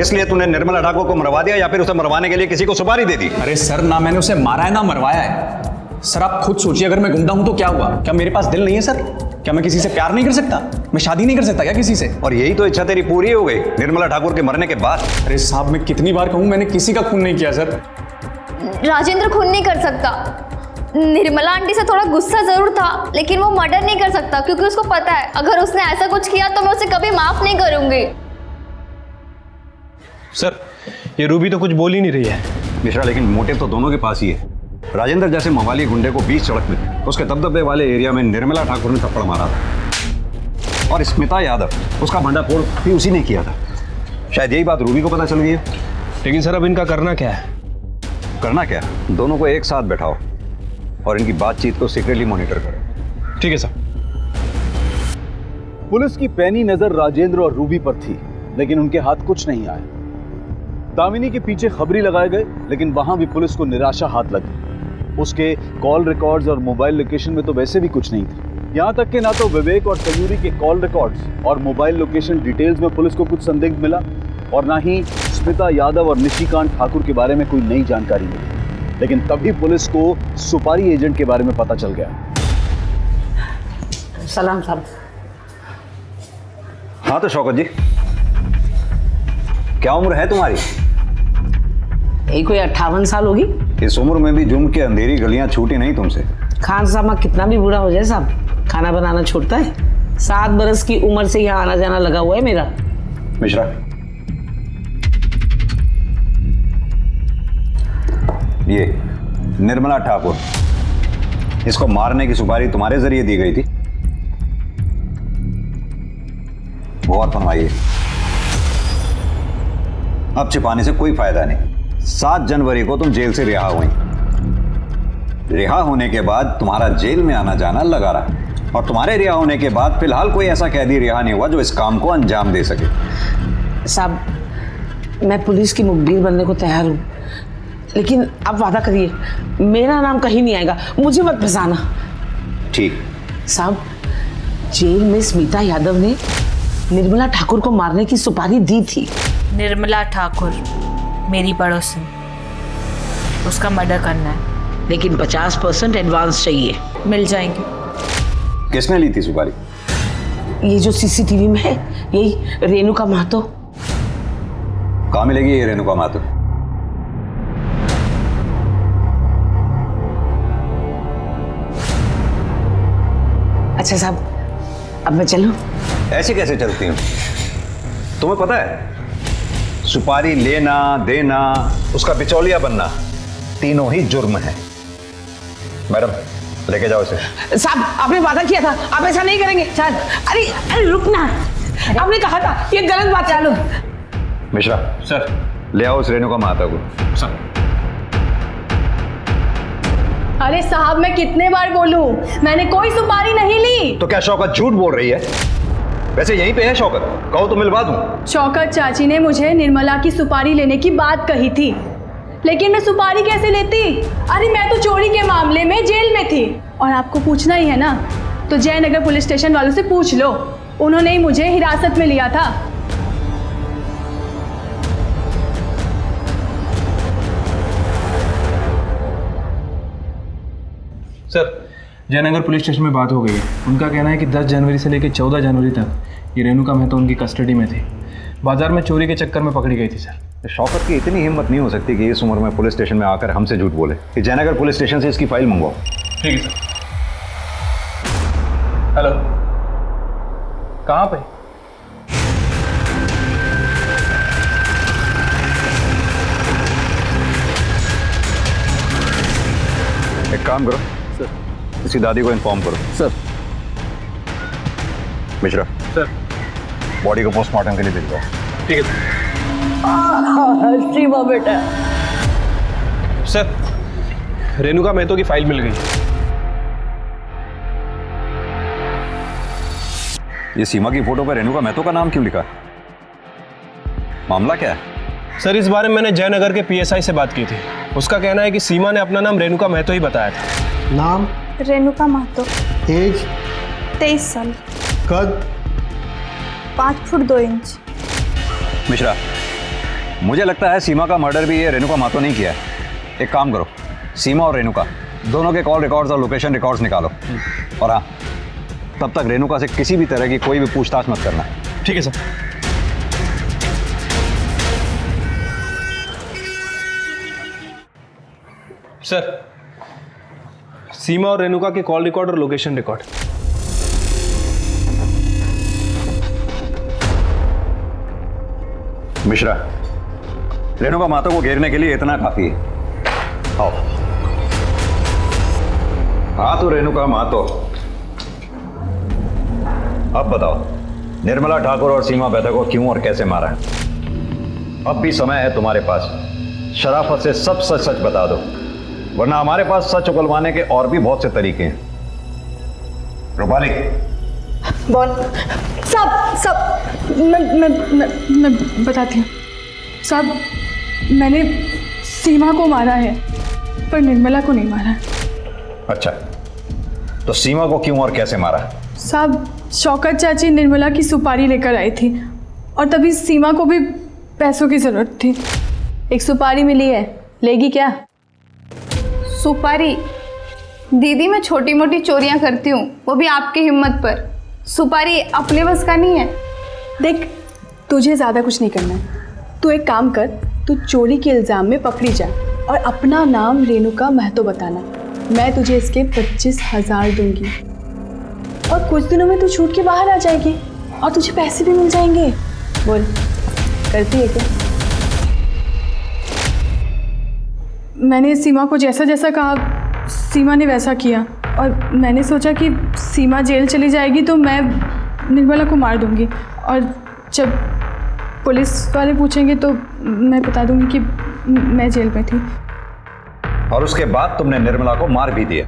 इसलिए तूने निर्मला ठाकुर को मरवा दिया, या फिर उसे मरवाने के लिए किसी को सुपारी दे दी? अरे सर, ना मैंने उसे मारा है ना मरवाया है। सर आप खुद सोचिए, अगर मैं गुंडा हूं तो क्या हुआ? क्या मेरे पास दिल नहीं है सर? क्या मैं किसी से प्यार नहीं कर सकता? मैं शादी नहीं कर सकता क्या किसी से? और यही तो इच्छा तेरी पूरी हो गई निर्मला ठाकुर के मरने के बाद? अरे साहब, मैं कितनी बार कहूं, मैंने किसी का खून नहीं किया सर। राजेंद्र खून नहीं कर सकता। निर्मला आंटी से थोड़ा गुस्सा जरूर था, लेकिन वो मर्डर नहीं कर सकता, क्योंकि उसको पता है अगर उसने ऐसा कुछ किया तो मैं उसे कभी माफ नहीं करूंगी। सर ये रूबी तो कुछ बोल ही नहीं रही है। मिश्रा, लेकिन मोटिव तो दोनों के पास ही है। राजेंद्र जैसे मवाली गुंडे को बीच सड़क में उसके दबदबे वाले एरिया में निर्मला ठाकुर ने थप्पड़ मारा था, और स्मिता यादव उसका भंडाफोड़ भी उसी ने किया था। शायद यही बात रूबी को पता चल गई है। लेकिन सर अब इनका करना क्या है? करना क्या? दोनों को एक साथ बैठाओ और इनकी बातचीत को सीक्रेटली मॉनिटर करो। ठीक है सर। पुलिस की पैनी नजर राजेंद्र और रूबी पर थी, लेकिन उनके हाथ कुछ नहीं आया। दामिनी के पीछे खबरी लगाए गए, लेकिन वहां भी पुलिस को निराशा हाथ लगी। उसके कॉल रिकॉर्ड्स और मोबाइल लोकेशन में तो वैसे भी कुछ नहीं था। यहां तक कि ना तो विवेक और सयूरी के कॉल रिकॉर्ड्स और मोबाइल लोकेशन डिटेल्स में पुलिस को कुछ संदिग्ध मिला, और ना ही स्मिता यादव और निशिकांत ठाकुर के बारे में कोई नई जानकारी मिली। लेकिन तभी पुलिस को सुपारी एजेंट के बारे में पता चल गया। सलाम साहब। हाँ तो शौकत जी, क्या उम्र है तुम्हारी? यही कोई 58 साल होगी। इस उम्र में भी जुर्म की अंधेरी गलियां छूटी नहीं तुमसे। खान साहब माँ कितना भी बूढ़ा हो जाए साहब, खाना बनाना छोड़ता है। 7 बरस की उम्र से यहाँ आना जाना लगा हुआ है मेरा। मिश्रा, ये निर्मला ठाकुर, इसको मारने की सुपारी तुम्हारे जरिए दी गई थी। गौर फरमाइए, अब छिपाने से कोई फायदा नहीं। 7 जनवरी को तुम जेल से रिहा हुई। रिहा होने के बाद तुम्हारा जेल में आना जाना लगा रहा, और तुम्हारे रिहा होने के बाद फिलहाल कोई ऐसा कैदी रिहा नहीं हुआ जो इस काम को अंजाम दे सके। साहब, मैं पुलिस की मुखबिर बनने को तैयार हूँ, लेकिन आप वादा करिए मेरा नाम कहीं नहीं आएगा, मुझे मत फंसाना। ठीक। साहब, जेल में स्मिता यादव ने निर्मला ठाकुर को मारने की सुपारी दी थी। निर्मला ठाकुर मेरी पड़ोसन, उसका मर्डर करना है, लेकिन 50% एडवांस चाहिए। मिल जाएंगे। किसने ली थी सुपारी? ये जो सीसीटीवी में है, यही रेणुका महतो। कहाँ मिलेगी ये रेणुका महतो? अच्छा साहब, अब मैं चलूं? ऐसे कैसे चलती हूँ? तुम्हें पता है सुपारी लेना देना, उसका बिचौलिया बनना, तीनों ही जुर्म है। मैडम लेके जाओ इसे। साहब, आपने वादा किया था, आप ऐसा नहीं करेंगे। चल, अरे अरे रुकना, आपने कहा था, ये गलत बात। चलो मिश्रा सर, ले आओ उस रेणुका महतो को। सर। अरे साहब, मैं कितने बार बोलूं, मैंने कोई सुपारी नहीं ली। तो क्या शौकत झूठ बोल रही है? वैसे यहीं पे है शौकत, कहो तो मिलवा दूं। शौकत चाची ने मुझे निर्मला की सुपारी लेने की बात कही थी, लेकिन मैं सुपारी कैसे लेती? अरे मैं तो चोरी के मामले में जेल में थी, और आपको पूछना ही है ना, तो जयनगर पुलिस स्टेशन वालों से पूछ लो, उन्होंने ही मुझे हिरासत में लिया था। सर, जयनगर पुलिस स्टेशन में बात हो गई है। उनका कहना है कि 10 जनवरी से लेकर 14 जनवरी तक ये रेणुका महतो उनकी कस्टडी में थी। बाजार में चोरी के चक्कर में पकड़ी गई थी सर। शौकत की इतनी हिम्मत नहीं हो सकती कि इस उम्र में पुलिस स्टेशन में आकर हमसे झूठ बोले। कि जयनगर पुलिस स्टेशन से इसकी फाइल मंगवाओ। ठीक है सर। हेलो, कहाँ पे? एक काम करो सर, इसी दादी को इन्फॉर्म करो। सर। मिश्रा सर, बॉडी को पोस्टमार्टम के लिए भेज दो। ठीक है सीमा बेटा। सर, रेणुका मेहतो की फाइल मिल गई। ये सीमा की फोटो पर रेणुका मेहतो का नाम क्यों लिखा? मामला क्या है? सर, इस बारे में मैंने जयनगर के पीएसआई से बात की थी। उसका कहना है कि सीमा ने अपना नाम रेणुका मेहतो ही बताया था। नाम? रेणुका महतो। एज? 23 साल। कद? 5 फुट 2 इंच। मिश्रा, मुझे लगता है सीमा का मर्डर भी ये रेणुका महतो नहीं किया है। एक काम करो, सीमा और रेणुका दोनों के कॉल रिकॉर्ड्स और लोकेशन रिकॉर्ड्स निकालो। और हाँ, तब तक रेणुका से किसी भी तरह की कोई भी पूछताछ मत करना। ठीक है सर। सर, सीमा और रेणुका के कॉल रिकॉर्ड और लोकेशन रिकॉर्ड। मिश्रा, रेणुका महतो को घेरने के लिए इतना काफी है। आओ। हाँ तो रेणुका महतो, अब बताओ निर्मला ठाकुर और सीमा मेहता को क्यों और कैसे मारा है? अब भी समय है तुम्हारे पास, शराफत से सब सच सच बता दो, वरना हमारे पास सच उगलवाने के और भी बहुत से तरीके हैं। रूपाली, बोल। सब मैं बताती हूँ साहब। मैंने सीमा को मारा है पर निर्मला को नहीं मारा है। अच्छा, तो सीमा को क्यों और कैसे मारा? साहब, शौकत चाची निर्मला की सुपारी लेकर आई थी और तभी सीमा को भी पैसों की जरूरत थी। एक सुपारी मिली है, लेगी क्या? सुपारी? दीदी, मैं छोटी मोटी चोरियां करती हूँ, वो भी आपकी हिम्मत पर। सुपारी अपने बस का नहीं है। देख, तुझे ज़्यादा कुछ नहीं करना है। तू एक काम कर, तू चोरी के इल्ज़ाम में पकड़ी जा और अपना नाम रेणुका महतो बताना। मैं तुझे इसके 25,000 दूंगी और कुछ दिनों में तू छूट के बाहर आ जाएगी और तुझे पैसे भी मिल जाएंगे। बोल, करती है क्या? मैंने सीमा को जैसा जैसा कहा, सीमा ने वैसा किया और मैंने सोचा कि सीमा जेल चली जाएगी तो मैं निर्मला को मार दूंगी और जब पुलिस वाले पूछेंगे तो मैं बता दूंगी कि मैं जेल में थी। और उसके बाद तुमने निर्मला को मार भी दिया?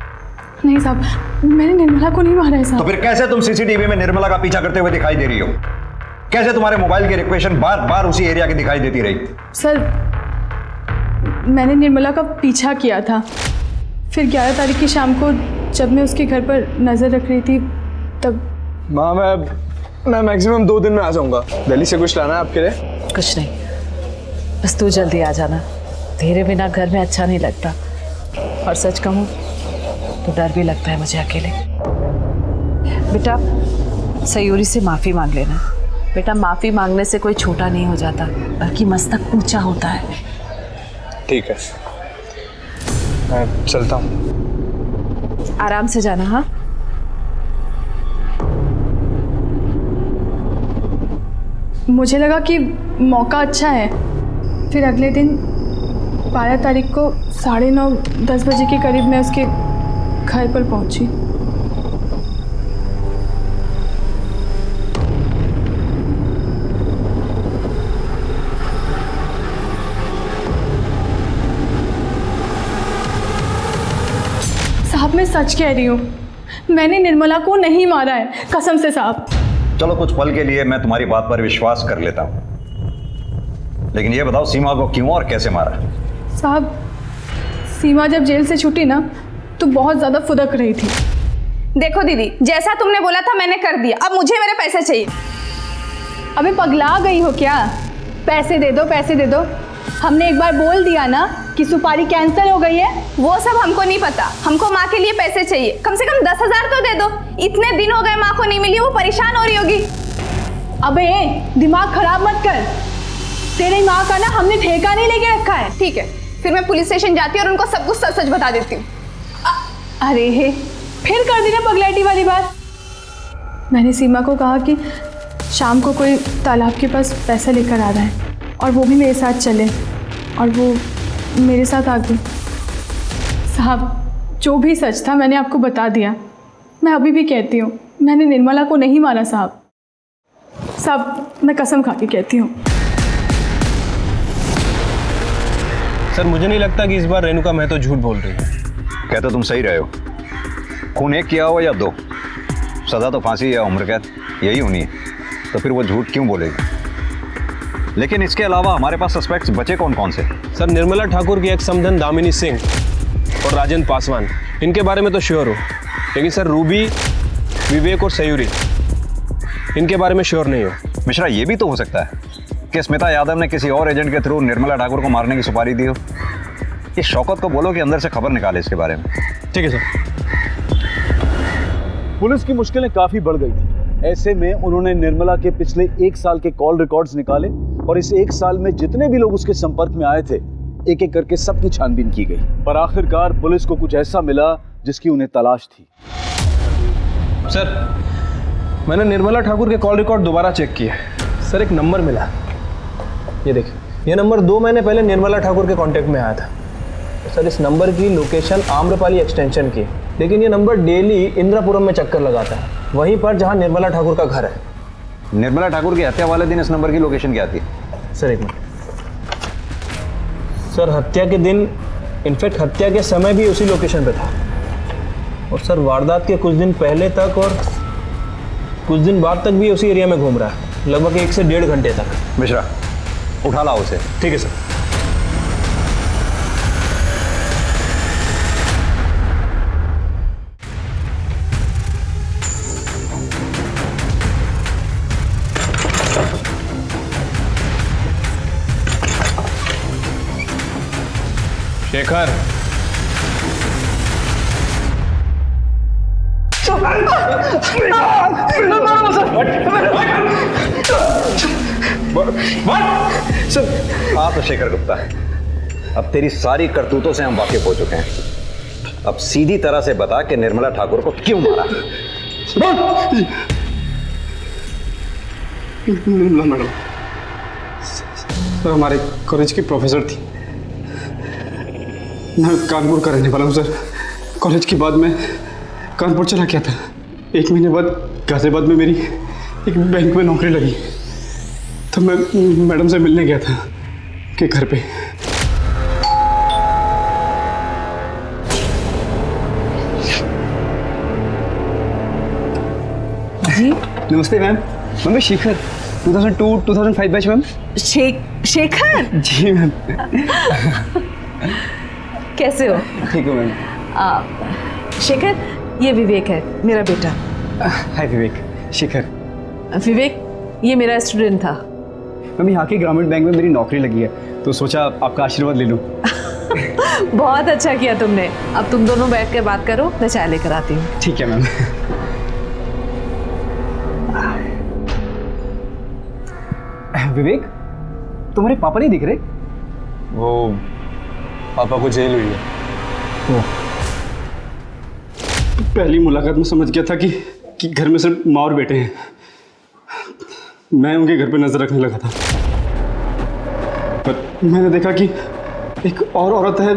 नहीं साहब, मैंने निर्मला को नहीं मारा है साहब। तो फिर कैसे तुम सीसीटीवी में निर्मला का पीछा करते हुए दिखाई दे रही हो? कैसे तुम्हारे मोबाइल की रिक्वेशन बार बार उसी एरिया की दिखाई देती रही? सर, मैंने निर्मला का पीछा किया था, फिर 11 तारीख की शाम को जब मैं उसके घर पर नज़र रख रही थी तब। माँ, मैं मैक्सिमम 2 दिन में आ जाऊंगा। दिल्ली से कुछ लाना है आपके लिए? कुछ नहीं, बस तू जल्दी आ जाना। तेरे बिना घर में अच्छा नहीं लगता और सच कहूँ तो डर भी लगता है मुझे अकेले। बेटा, सयूरी से माफ़ी मांग लेना। बेटा, माफ़ी मांगने से कोई छोटा नहीं हो जाता, बल्कि मस्तक ऊंचा होता है। ठीक है, मैं चलता हूँ। आराम से जाना। हाँ, मुझे लगा कि मौका अच्छा है, फिर अगले दिन 12 तारीख को 9:30-10 बजे के करीब मैं उसके घर पर पहुंची। साहब, मैं सच कह रही हूँ, मैंने निर्मला को नहीं मारा है, कसम से साहब। चलो, कुछ पल के लिए मैं तुम्हारी बात पर विश्वास कर लेता हूँ, लेकिन ये बताओ सीमा को क्यों और कैसे मारा? साहब, सीमा जब जेल से छूटी ना तो बहुत ज़्यादा फुदक रही थी। देखो दीदी, जैसा तुमने बोला था मैंने कर दिया, अब मुझे मेरे पैसे चाहिए। अबे पगला गई हो क्या? पैसे दे दो, पैसे दे दो। हमने एक बार बोल दिया ना कि सुपारी कैंसिल हो गई है। वो सब हमको नहीं पता, हमको माँ के लिए पैसे चाहिए। कम से कम 10,000 तो दे दो। इतने दिन हो गए माँ को नहीं मिली, वो परेशान हो रही होगी। अबे दिमाग खराब मत कर, तेरी माँ का ना हमने ठेका नहीं लेके रखा है। ठीक है, फिर मैं पुलिस स्टेशन जाती हूँ और उनको सब कुछ सच सच बता देती हूँ। अरे हे, फिर कर दी ना पगलैटी वाली बात। मैंने सीमा को कहा कि शाम को कोई तालाब के पास पैसा लेकर आ रहा है और वो भी मेरे साथ चले, और वो मेरे साथ आ गई। साहब, जो भी सच था मैंने आपको बता दिया। मैं अभी भी कहती हूँ, मैंने निर्मला को नहीं मारा साहब। साहब, मैं कसम खा के कहती हूँ। सर मुझे नहीं लगता कि इस बार रेणुका महतो झूठ बोल रही है। कहते तुम सही रहे हो। खून एक किया हो या दो, सजा तो फांसी या उम्र कैद यही होनी है, तो फिर वो झूठ क्यों बोलेगी? लेकिन इसके अलावा हमारे पास सस्पेक्ट्स बचे कौन कौन से? सर निर्मला ठाकुर की एक समधन दामिनी सिंह और राजेंद्र पासवान, इनके बारे में तो श्योर हो। लेकिन सर रूबी, विवेक और सयूरी, इनके बारे में श्योर नहीं हो। मिश्रा, ये भी तो हो सकता है कि स्मिता यादव ने किसी और एजेंट के थ्रू निर्मला ठाकुर को मारने की सुपारी दी हो। ये शौकत को बोलो कि अंदर से खबर निकाले इसके बारे में। ठीक है सर। पुलिस की मुश्किलें काफी बढ़ गई थी। ऐसे में उन्होंने निर्मला के पिछले 1 साल के कॉल रिकॉर्ड्स निकाले और इस 1 साल में जितने भी लोग उसके संपर्क में आए थे, एक एक करके सबकी छानबीन की गई। पर आखिरकार पुलिस को कुछ ऐसा मिला जिसकी उन्हें तलाश थी। सर मैंने निर्मला ठाकुर के कॉल रिकॉर्ड दोबारा चेक किए। सर एक नंबर मिला, ये देखिए, ये नंबर 2 महीने पहले निर्मला ठाकुर के कांटेक्ट में आया था। सर इस नंबर की लोकेशन आम्रपाली एक्सटेंशन की, लेकिन ये नंबर डेली इंदिरापुरम में चक्कर लगाता है, वहीं पर जहां निर्मला ठाकुर का घर है। निर्मला ठाकुर की हत्या वाले दिन इस नंबर की लोकेशन क्या थी? सर एक मिनट। सर हत्या के दिन, इनफैक्ट हत्या के समय भी उसी लोकेशन पे था। और सर वारदात के कुछ दिन पहले तक और कुछ दिन बाद तक भी उसी एरिया में घूम रहा है, लगभग 1 से 1.5 घंटे तक। मिश्रा, उठा लाओ उसे। ठीक है सर। शेखर, हाँ तो शेखर गुप्ता, अब तेरी सारी करतूतों से हम वाकिफ हो चुके हैं। अब सीधी तरह से बता कि निर्मला ठाकुर को क्यों मारा? निर्मला मैडम सर हमारे कॉलेज की प्रोफेसर थी। मैं कानपुर का रहने वाला हूँ सर। कॉलेज के बाद मैं कानपुर चला गया था। 1 महीने बाद गाजियाबाद में मेरी एक बैंक में नौकरी लगी, तो मैं मैडम से मिलने गया था के घर पे। जी नमस्ते मैम। मैं Shekhar, 2002-2005 batch ma'am. Shekhar ji ma'am. कैसे हो? ठीक हो मैम। शेखर, ये विवेक है, मेरा बेटा। हाय विवेक। शेखर। विवेक, ये मेरा स्टूडेंट था। मैम यहाँ के ग्रामीण बैंक में मेरी नौकरी लगी है, तो सोचा आपका आशीर्वाद ले लूँ। बहुत अच्छा किया तुमने। अब तुम दोनों बैठ कर बात करो, मैं चाय लेकर आती हूँ। ठीक है मैम। विवेक, तुम्हारे पापा नहीं दिख रहे? वो पापा को जेल हुई है। पहली मुलाकात में समझ गया था कि घर में सिर्फ माँ और बेटे हैं। मैं उनके घर पे नजर रखने लगा था, पर मैंने देखा कि एक और औरत है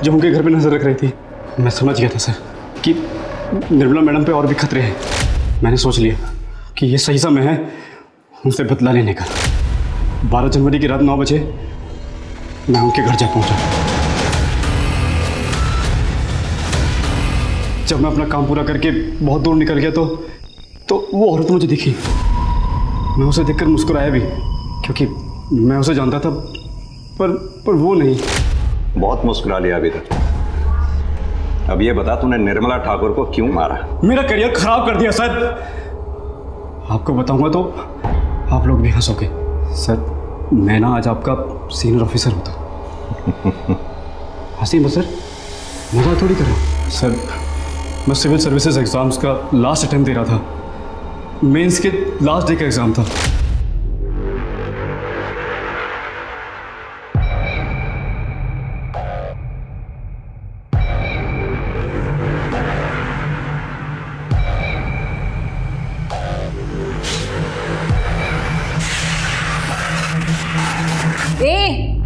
जो उनके घर पे नजर रख रही थी। मैं समझ गया था सर कि निर्मला मैडम पे और भी खतरे हैं। मैंने सोच लिया कि ये सही समय है उनसे बदला लेने का। 12 जनवरी की रात 9 बजे मैं उनके घर जा पहुंचा। जब मैं अपना काम पूरा करके बहुत दूर निकल गया तो वो औरत मुझे दिखी। मैं उसे देखकर मुस्कुराया भी, क्योंकि मैं उसे जानता था, पर वो नहीं। बहुत मुस्कुरा लिया अभी तक। अब ये बता, तूने निर्मला ठाकुर को क्यों मारा? मेरा करियर खराब कर दिया सर। आपको बताऊंगा तो आप लोग भी हंसोगे। सर, मैं ना आज आपका सीनियर ऑफिसर होता। हंसी मत सर, मजाक थोड़ी कर रहा हूं। सर, मैं सिविल सर्विसेज एग्जाम्स का लास्ट अटेम्प्ट दे रहा था। मेंस के लास्ट डे का एग्जाम था।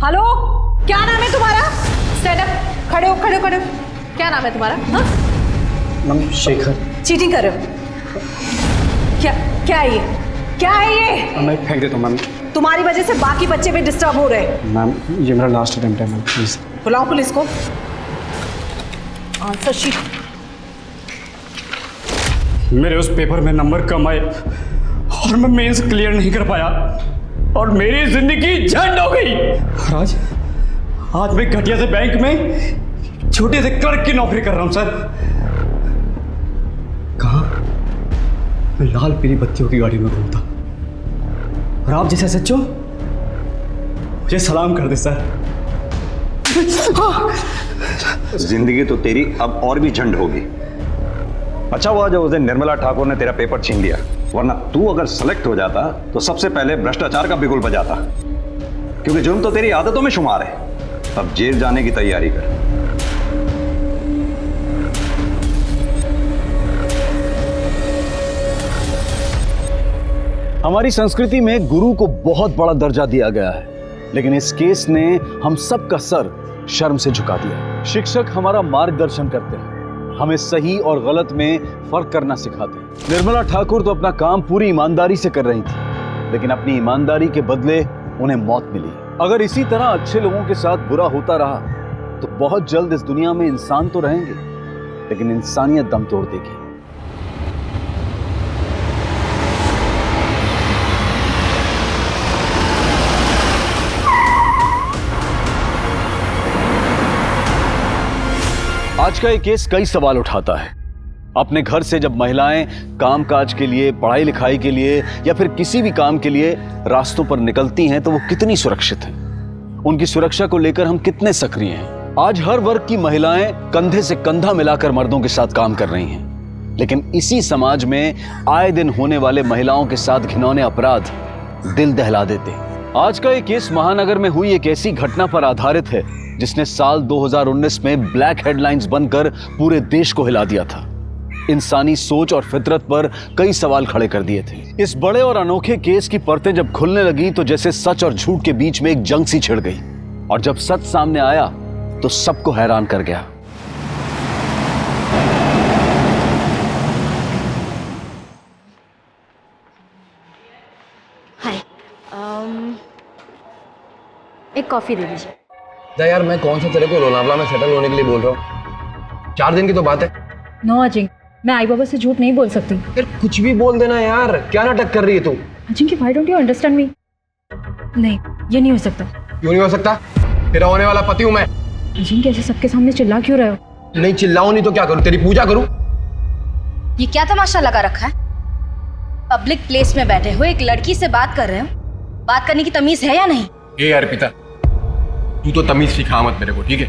हेलो, क्या नाम है तुम्हारा? स्टैंड अप, खड़े हो खड़े हो खड़े हो। क्या नाम है तुम्हारा? हाँ? मैम शेखर। चीटिंग कर रहे हो? क्या है ये? क्या है ये? मैं फेंक देता हूँ मैम। तुम्हारी वजह से बाकी बच्चे भी डिस्टर्ब हो रहे हैं। मैम ये मेरा लास्ट अटेम्प्ट है मैम, प्लीज। बुलाओ पुलिस को। Answer sheet. मेरे उस पेपर में नंबर कम आए और मैं मेंस क्लियर नहीं कर पाया और मेरी जिंदगी झंड हो गई। आज मैं घटिया से बैंक में छोटे से क्लर्क की नौकरी कर रहा हूं सर। कहाँ मैं लाल पीली बत्तियों की गाड़ी में घूमता और आप जैसे सच्चो मुझे सलाम कर दे सर। जिंदगी तो तेरी अब और भी झंड होगी। अच्छा हुआ जो उस दिन निर्मला ठाकुर ने तेरा पेपर छीन लिया, वरना तू अगर सेलेक्ट हो जाता तो सबसे पहले भ्रष्टाचार का बिगुल बजाता, क्योंकि जुर्म तो तेरी आदतों में शुमार है। अब जेल जाने की तैयारी कर। हमारी संस्कृति में गुरु को बहुत बड़ा दर्जा दिया गया है, लेकिन इस केस ने हम सबका सर शर्म से झुका दिया। शिक्षक हमारा मार्गदर्शन करते हैं, हमें सही और गलत में फर्क करना सिखाते हैं। निर्मला ठाकुर तो अपना काम पूरी ईमानदारी से कर रही थी, लेकिन अपनी ईमानदारी के बदले उन्हें मौत मिली। अगर इसी तरह अच्छे लोगों के साथ बुरा होता रहा तो बहुत जल्द इस दुनिया में इंसान तो रहेंगे, लेकिन इंसानियत दम तोड़ देगी। आज का ये केस कई सवाल उठाता है। अपने घर से जब महिलाएं कामकाज के लिए, पढ़ाई लिखाई के लिए या फिर किसी भी काम के लिए रास्तों पर निकलती हैं तो वो कितनी सुरक्षित हैं? उनकी सुरक्षा को लेकर हम कितने सक्रिय हैं? आज हर वर्ग की महिलाएं कंधे से कंधा मिलाकर मर्दों के साथ काम कर रही हैं, लेकिन इसी समाज में आए दिन होने वाले महिलाओं के साथ घिनौने अपराध दिल दहला देते हैं। आज का ये केस महानगर में हुई एक ऐसी घटना पर आधारित है जिसने साल 2019 में ब्लैक हेडलाइंस बनकर पूरे देश को हिला दिया था। इंसानी सोच और फितरत पर कई सवाल खड़े कर दिए थे। इस बड़े और अनोखे केस की परतें जब खुलने लगी तो जैसे सच और झूठ के बीच में एक जंग सी छिड़ गई, और जब सच सामने आया तो सबको हैरान कर गया। हाय, एक कॉफी दे दीजिए। यार मैं कौन सा तेरे को लोनावला में सेटल होने के लिए बोल रहा हूँ, 4 दिन की तो बात है। नो अजिंक, मैं आई बाबा से झूठ नहीं बोल सकती। यार कुछ भी बोल देना यार, क्या नाटक कर रही है तू? Ajinkya, why don't you understand me? नहीं, ये नहीं हो सकता। क्यों नहीं हो सकता? तेरा होने वाला पति हूँ मैं। अजिंक्य, ऐसे सबके सामने चिल्ला क्यों रहे हो? नहीं चिल्लाऊं नहीं तो क्या करूँ? तेरी पूजा करूँ? ये क्या तमाशा लगा रखा है? पब्लिक प्लेस में बैठे हो, एक लड़की से बात कर रहे हो, बात करने की तमीज है या नहीं? ए अर्पिता, तू तो तमीज सिखा मत मेरे को, ठीक है?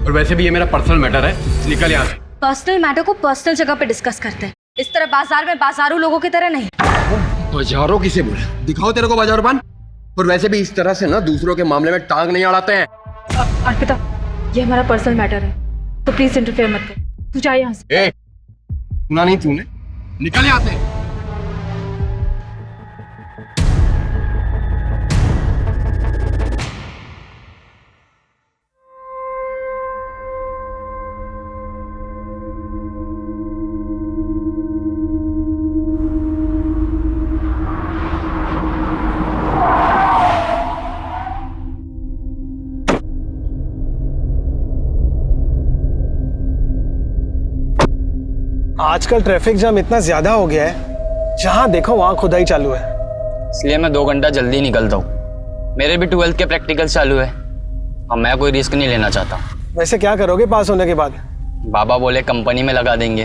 और वैसे भी ये मेरा पर्सनल मैटर है, निकल यहाँ से। पर्सनल मैटर को पर्सनल जगह पे डिस्कस करते हैं, इस तरह बाजार में बाजारू लोगों की तरह नहीं। बाजारों किसे बोला? दिखाओ तेरे को बाजारबान। और वैसे भी इस तरह से ना दूसरों के मामले में टांग नहीं अड़ाते हैं। अर्पिता, ये हमारा पर्सनल मैटर है, तो प्लीज इंटरफेयर मत कर। तू जा यहाँ से। सुना नहीं तूने? निकल यहाँ से। आजकल ट्रैफिक जाम इतना ज्यादा हो गया है, जहां देखो वहां खुदाई चालू है। इसलिए मैं 2 घंटा जल्दी निकलता हूँ। मेरे भी 12th के प्रैक्टिकल चालू है और मैं कोई रिस्क नहीं लेना चाहता। वैसे क्या करोगे पास होने के बाद? बाबा बोले कंपनी में लगा देंगे।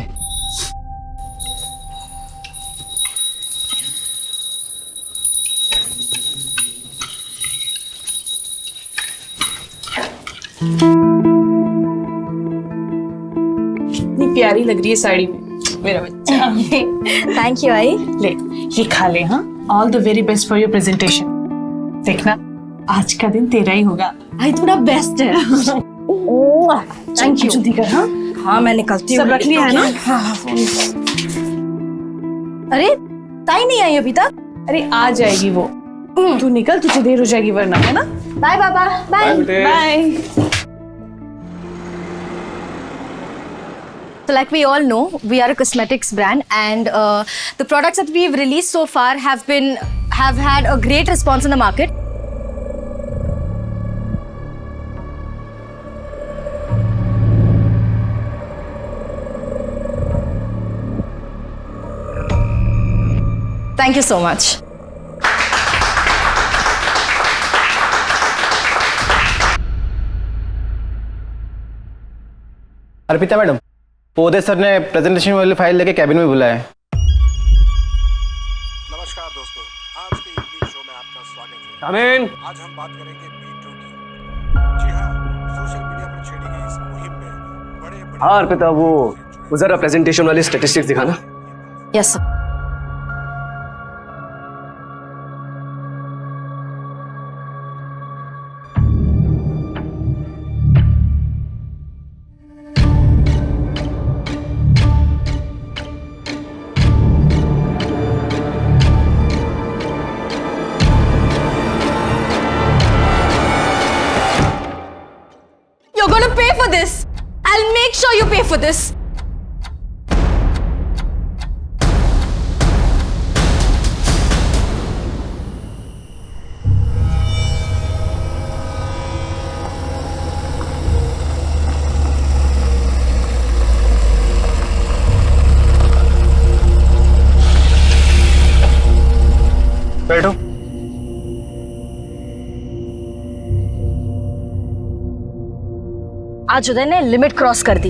कितनी प्यारी लग रही है साड़ी में मेरा बच्चा। थैंक यू आई। ले ये खा ले। हाँ, all the very best for your presentation. देखना आज का दिन तेरा ही होगा। आई थोड़ा बेस्ट है। Thank you. जल्दी कर। हाँ हाँ, मैं निकलती हूँ। सब रख लिया है ना? अरे ताई नहीं आई अभी तक? अरे आ जाएगी वो, तू निकल, तुझे देर हो जाएगी वरना, है ना? बाय बाबा। Bye bye. So like we all know, we are a cosmetics brand, and the products that we've released so far have had a great response in the market. Thank you so much. Arpita madam, Pode sir ने presentation वाली file लेके cabin में बुलाया है। नमस्कार दोस्तों, आज के इवनिंग शो में आपका स्वागत है। आमीन। आज हम बात करेंगे मीटू की। जी हाँ, सोशल मीडिया पर छेड़ी गई इस मुहिम में बड़े हाँ अर्पिता, वो जरा प्रेजेंटेशन वाली स्टैटिस्टिक्स दिखाना। Yes sir. You're gonna pay for this. I'll make sure you pay for this. बैठो। आज उदय ने लिमिट क्रॉस कर दी।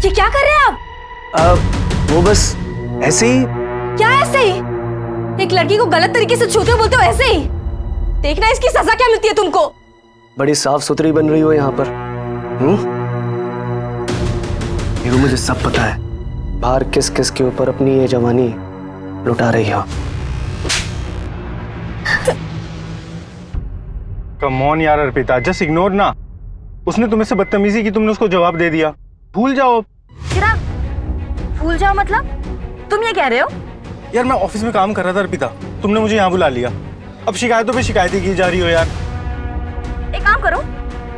ये क्या कर रहे हैं आप? वो बस ऐसे ही। क्या ऐसे ही? एक लड़की को गलत तरीके से छूते हो बोलते हो ऐसे ही? देखना इसकी सजा क्या मिलती है तुमको। बड़ी साफ सुथरी बन रही हो यहाँ पर। देखो मुझे सब पता है, बाहर किस किस के ऊपर अपनी ये जवानी लुटा रही हो। कम ऑन यार अर्पिता, जस्ट इग्नोर ना। उसने तुम्हें से बदतमीजी की, तुमने उसको जवाब दे दिया। भूल जाओ। चिराग, भूल जाओ मतलब? तुम ये कह रहे हो? यार मैं ऑफिस में काम कर रहा था अर्पिता, तुमने मुझे यहाँ बुला लिया। अब शिकायतों पे शिकायतें की जा रही हो यार। एक काम करो,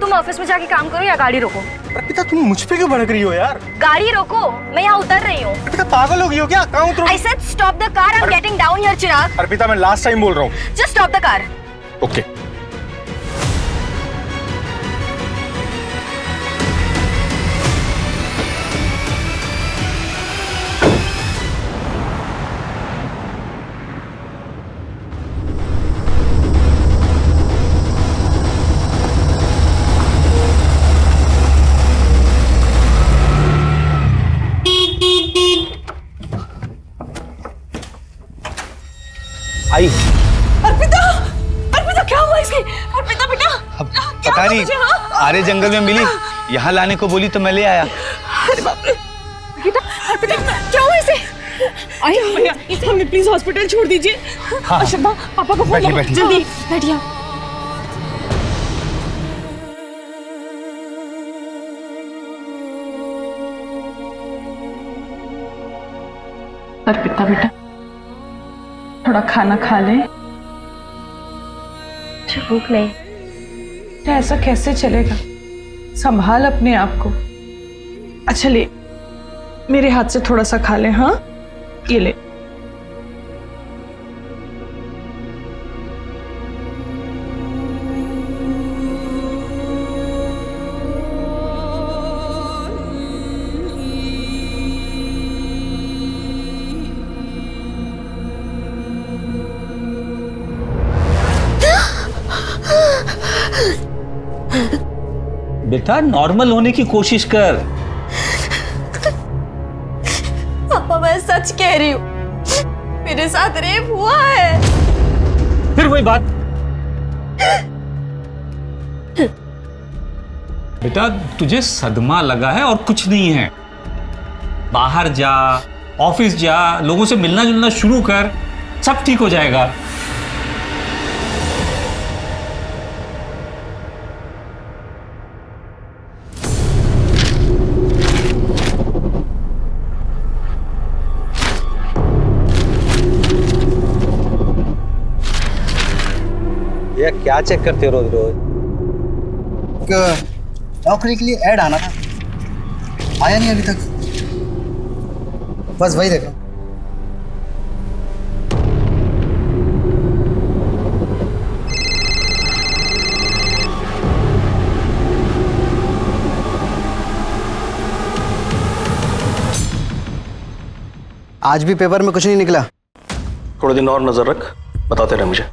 तुम ऑफिस में जाके काम करो या गाड़ी रोको। अर्पिता तुम मुझ पे क्यों भड़क रही हो यार? गाड़ी रोको, मैं यहाँ उतर रही हूँ। अर्पिता पागल हो गई हो क्या? कहाँ उतरो? I said stop the car, I'm getting down here, चिराग। अर्पिता मैं लास्ट टाइम बोल रहा हूँ। Just stop the car. Okay. आई। अर्पिता, अर्पिता क्या हुआ इसकी? अर्पिता बेटा, पता नहीं, आरे जंगल में मिली, यहाँ लाने को बोली तो मैं ले आया। अरे बाप रे। अर्पिता, अर्पिता क्या हुआ इसे? आई भैया, इसे हमें प्लीज हॉस्पिटल छोड़ दीजिए। हाँ। शब्बा, पापा को फोन करो जल्दी। बैठिए। अर्पिता बेटा, थोड़ा खाना खा ले। भूख नहीं। तो ऐसा कैसे चलेगा? संभाल अपने आप को। अच्छा ले, मेरे हाथ से थोड़ा सा खा ले। हाँ, ये ले। बेटा नॉर्मल होने की कोशिश कर। पापा मैं सच कह रही हूँ, मेरे साथ रेप हुआ है। फिर वही बात। बेटा तुझे सदमा लगा है और कुछ नहीं है। बाहर जा, ऑफिस जा, लोगों से मिलना जुलना शुरू कर, सब ठीक हो जाएगा। क्या चेक करते हो रोज रोज? नौकरी के लिए ऐड आना था, आया नहीं अभी तक। बस वही देखो। आज भी पेपर में कुछ नहीं निकला। थोड़े दिन और नजर रख, बताते रहे मुझे।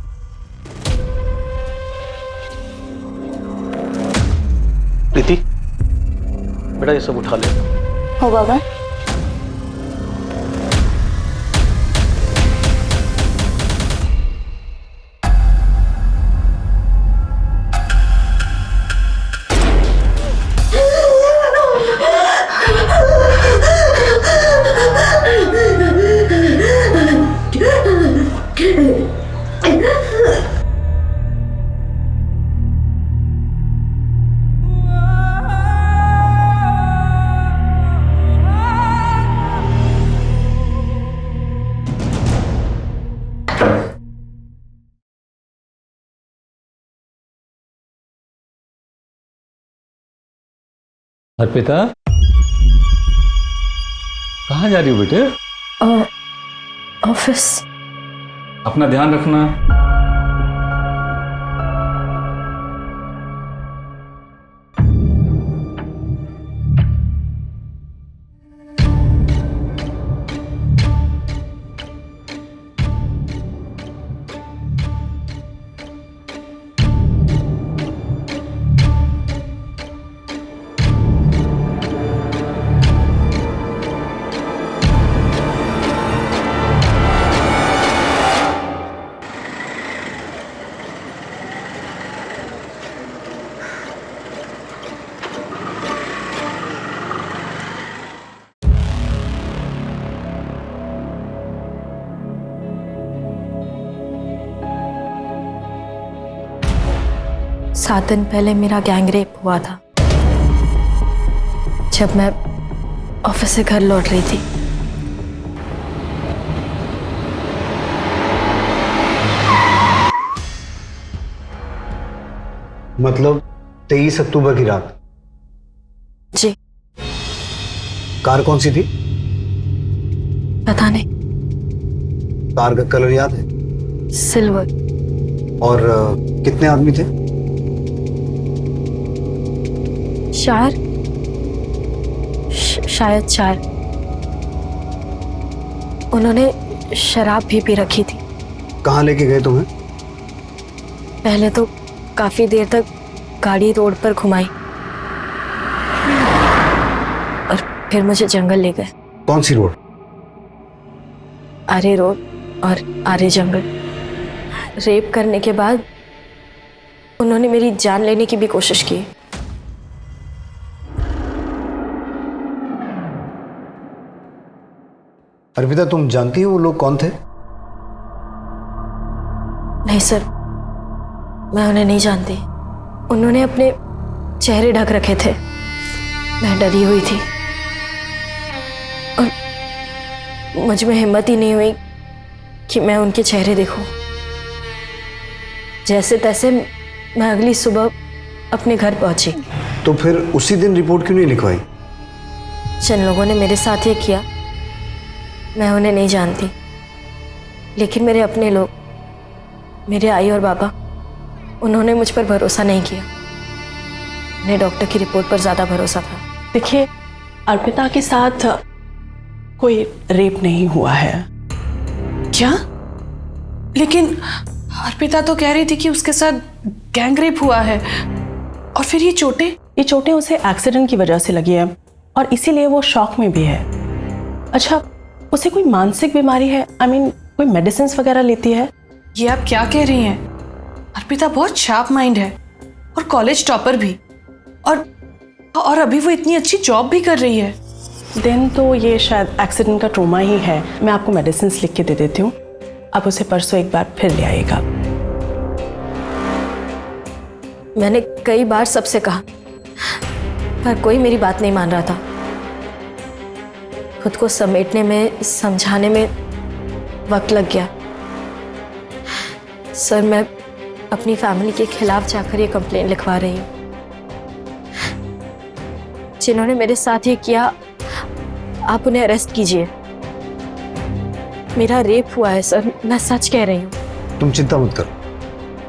प्रीति, बेटा ये सब उठा ले। हो बाबा। अर्पिता, कहाँ जा रही हो बेटे? ऑफिस। अपना ध्यान रखना। सात दिन पहले मेरा गैंग रेप हुआ था, जब मैं ऑफिस से घर लौट रही थी। मतलब 23 अक्टूबर की रात? जी। कार कौन सी थी? पता नहीं। कार का कलर याद है? सिल्वर। और कितने आदमी थे? शायद 4। उन्होंने शराब भी पी रखी थी। कहाँ लेके गए तुम्हें? पहले तो काफी देर तक गाड़ी रोड पर घुमाई और फिर मुझे जंगल ले गए। कौन सी रोड? आरे रोड और आरे जंगल। रेप करने के बाद उन्होंने मेरी जान लेने की भी कोशिश की। अर्पिता, तुम जानती हो वो लोग कौन थे? नहीं सर, मैं उन्हें नहीं जानती। उन्होंने अपने चेहरे ढक रखे थे। मैं डरी हुई थी और मुझ में हिम्मत ही नहीं हुई कि मैं उनके चेहरे देखूं। जैसे तैसे मैं अगली सुबह अपने घर पहुंची। तो फिर उसी दिन रिपोर्ट क्यों नहीं लिखवाई? जिन लोगों ने मेरे साथ ये किया, मैं उन्हें नहीं जानती, लेकिन मेरे अपने लोग, मेरे आई और बाबा, उन्होंने मुझ पर भरोसा नहीं किया। उन्हें डॉक्टर की रिपोर्ट पर ज़्यादा भरोसा था। देखिए, अर्पिता के साथ कोई रेप नहीं हुआ है। क्या? लेकिन अर्पिता तो कह रही थी कि उसके साथ गैंग रेप हुआ है। और फिर ये चोटें उसे एक्सीडेंट की वजह से लगी है और इसीलिए वो शॉक में भी है। अच्छा, उसे कोई मानसिक बीमारी है? कोई मेडिसिन वगैरह लेती है? ये आप क्या कह रही हैं? अर्पिता बहुत शार्प माइंड है और कॉलेज टॉपर भी, और अभी वो इतनी अच्छी जॉब भी कर रही है। दिन तो ये शायद एक्सीडेंट का ट्रॉमा ही है। मैं आपको मेडिसिन लिख के दे देती हूँ, आप उसे परसों एक बार फिर ले आइएगा। मैंने कई बार सबसे कहा, पर कोई मेरी बात नहीं मान रहा था। खुद को समेटने में, समझाने में वक्त लग गया। सर, मैं अपनी फैमिली के खिलाफ जाकर ये कंप्लेंट लिखवा रही हूँ। जिन्होंने मेरे साथ ये किया, आप उन्हें अरेस्ट कीजिए। मेरा रेप हुआ है सर, मैं सच कह रही हूँ। तुम चिंता मत करो,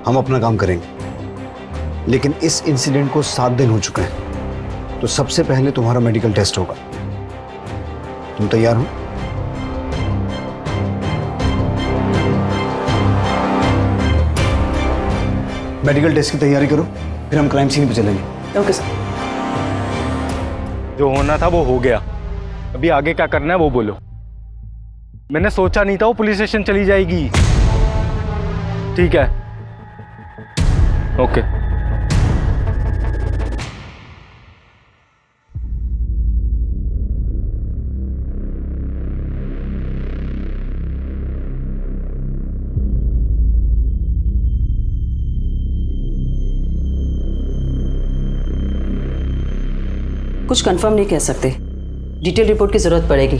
हम अपना काम करेंगे। लेकिन इस इंसिडेंट को 7 दिन हो चुके हैं, तो सबसे पहले तुम्हारा मेडिकल टेस्ट होगा। तुम तैयार हो? मेडिकल टेस्ट की तैयारी करो, फिर हम क्राइम सीन पे चलेंगे। Okay sir. जो होना था वो हो गया, अभी आगे क्या करना है वो बोलो। मैंने सोचा नहीं था वो पुलिस स्टेशन चली जाएगी। ठीक है, ओके। कुछ कंफर्म नहीं कह सकते, डिटेल रिपोर्ट की जरूरत पड़ेगी।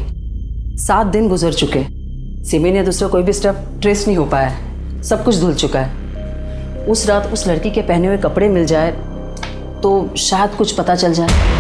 7 दिन गुजर चुके, सिमी ने दूसरा कोई भी स्टेप ट्रेस नहीं हो पाया है, सब कुछ धुल चुका है। उस रात उस लड़की के पहने हुए कपड़े मिल जाए तो शायद कुछ पता चल जाए।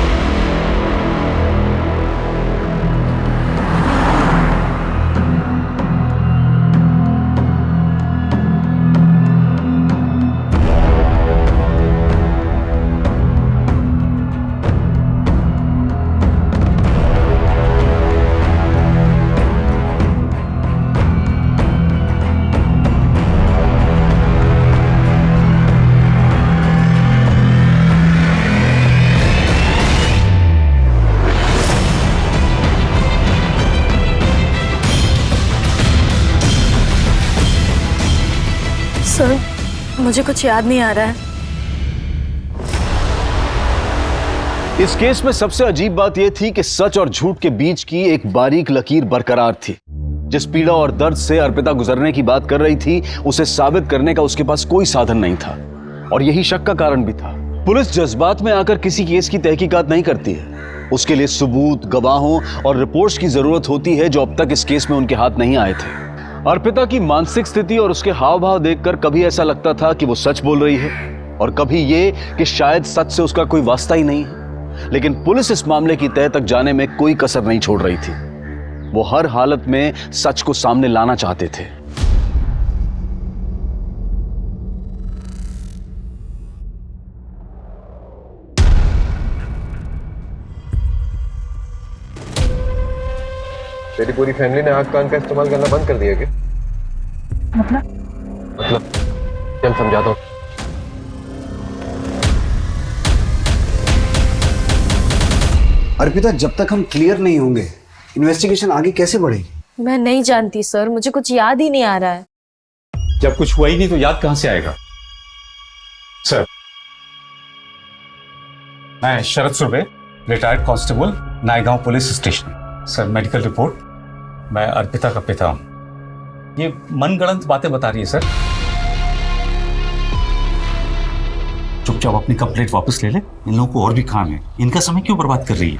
सर, मुझे कुछ याद नहीं आ रहा है। इस केस में सबसे अजीब बात यह थी कि सच और झूठ के बीच की एक बारीक लकीर बरकरार थी। जिस पीड़ा और दर्द से अर्पिता गुजरने की बात कर रही थी, उसे साबित करने का उसके पास कोई साधन नहीं था, और यही शक का कारण भी था। पुलिस जज्बात में आकर किसी केस की तहकीकात नहीं करती है, उसके लिए सबूत, गवाहों और रिपोर्ट्स की जरूरत होती है, जो अब तक इस केस में उनके हाथ नहीं आए थे। अर्पिता की मानसिक स्थिति और उसके हाव भाव देखकर कभी ऐसा लगता था कि वो सच बोल रही है, और कभी ये कि शायद सच से उसका कोई वास्ता ही नहीं है। लेकिन पुलिस इस मामले की तह तक जाने में कोई कसर नहीं छोड़ रही थी। वो हर हालत में सच को सामने लाना चाहते थे। तेरी पूरी फैमिली ने आग कान का इस्तेमाल करना बंद कर दिया क्या? मतलब चल समझाता हूँ। अर्पिता, जब तक हम क्लियर नहीं होंगे इन्वेस्टिगेशन आगे कैसे बढ़ेगी? मैं नहीं जानती सर, मुझे कुछ याद ही नहीं आ रहा है। जब कुछ हुआ ही नहीं तो याद कहां से आएगा? सर, मैं Sharad Surve, retired constable, Naigaon police station. Sir, medical report. मैं अर्पिता का पिता हूं। ये मनगढ़ंत बातें बता रही है सर। चुपचाप अपनी कंप्लेंट वापस ले ले, इन लोगों को और भी काम है, इनका समय क्यों बर्बाद कर रही है?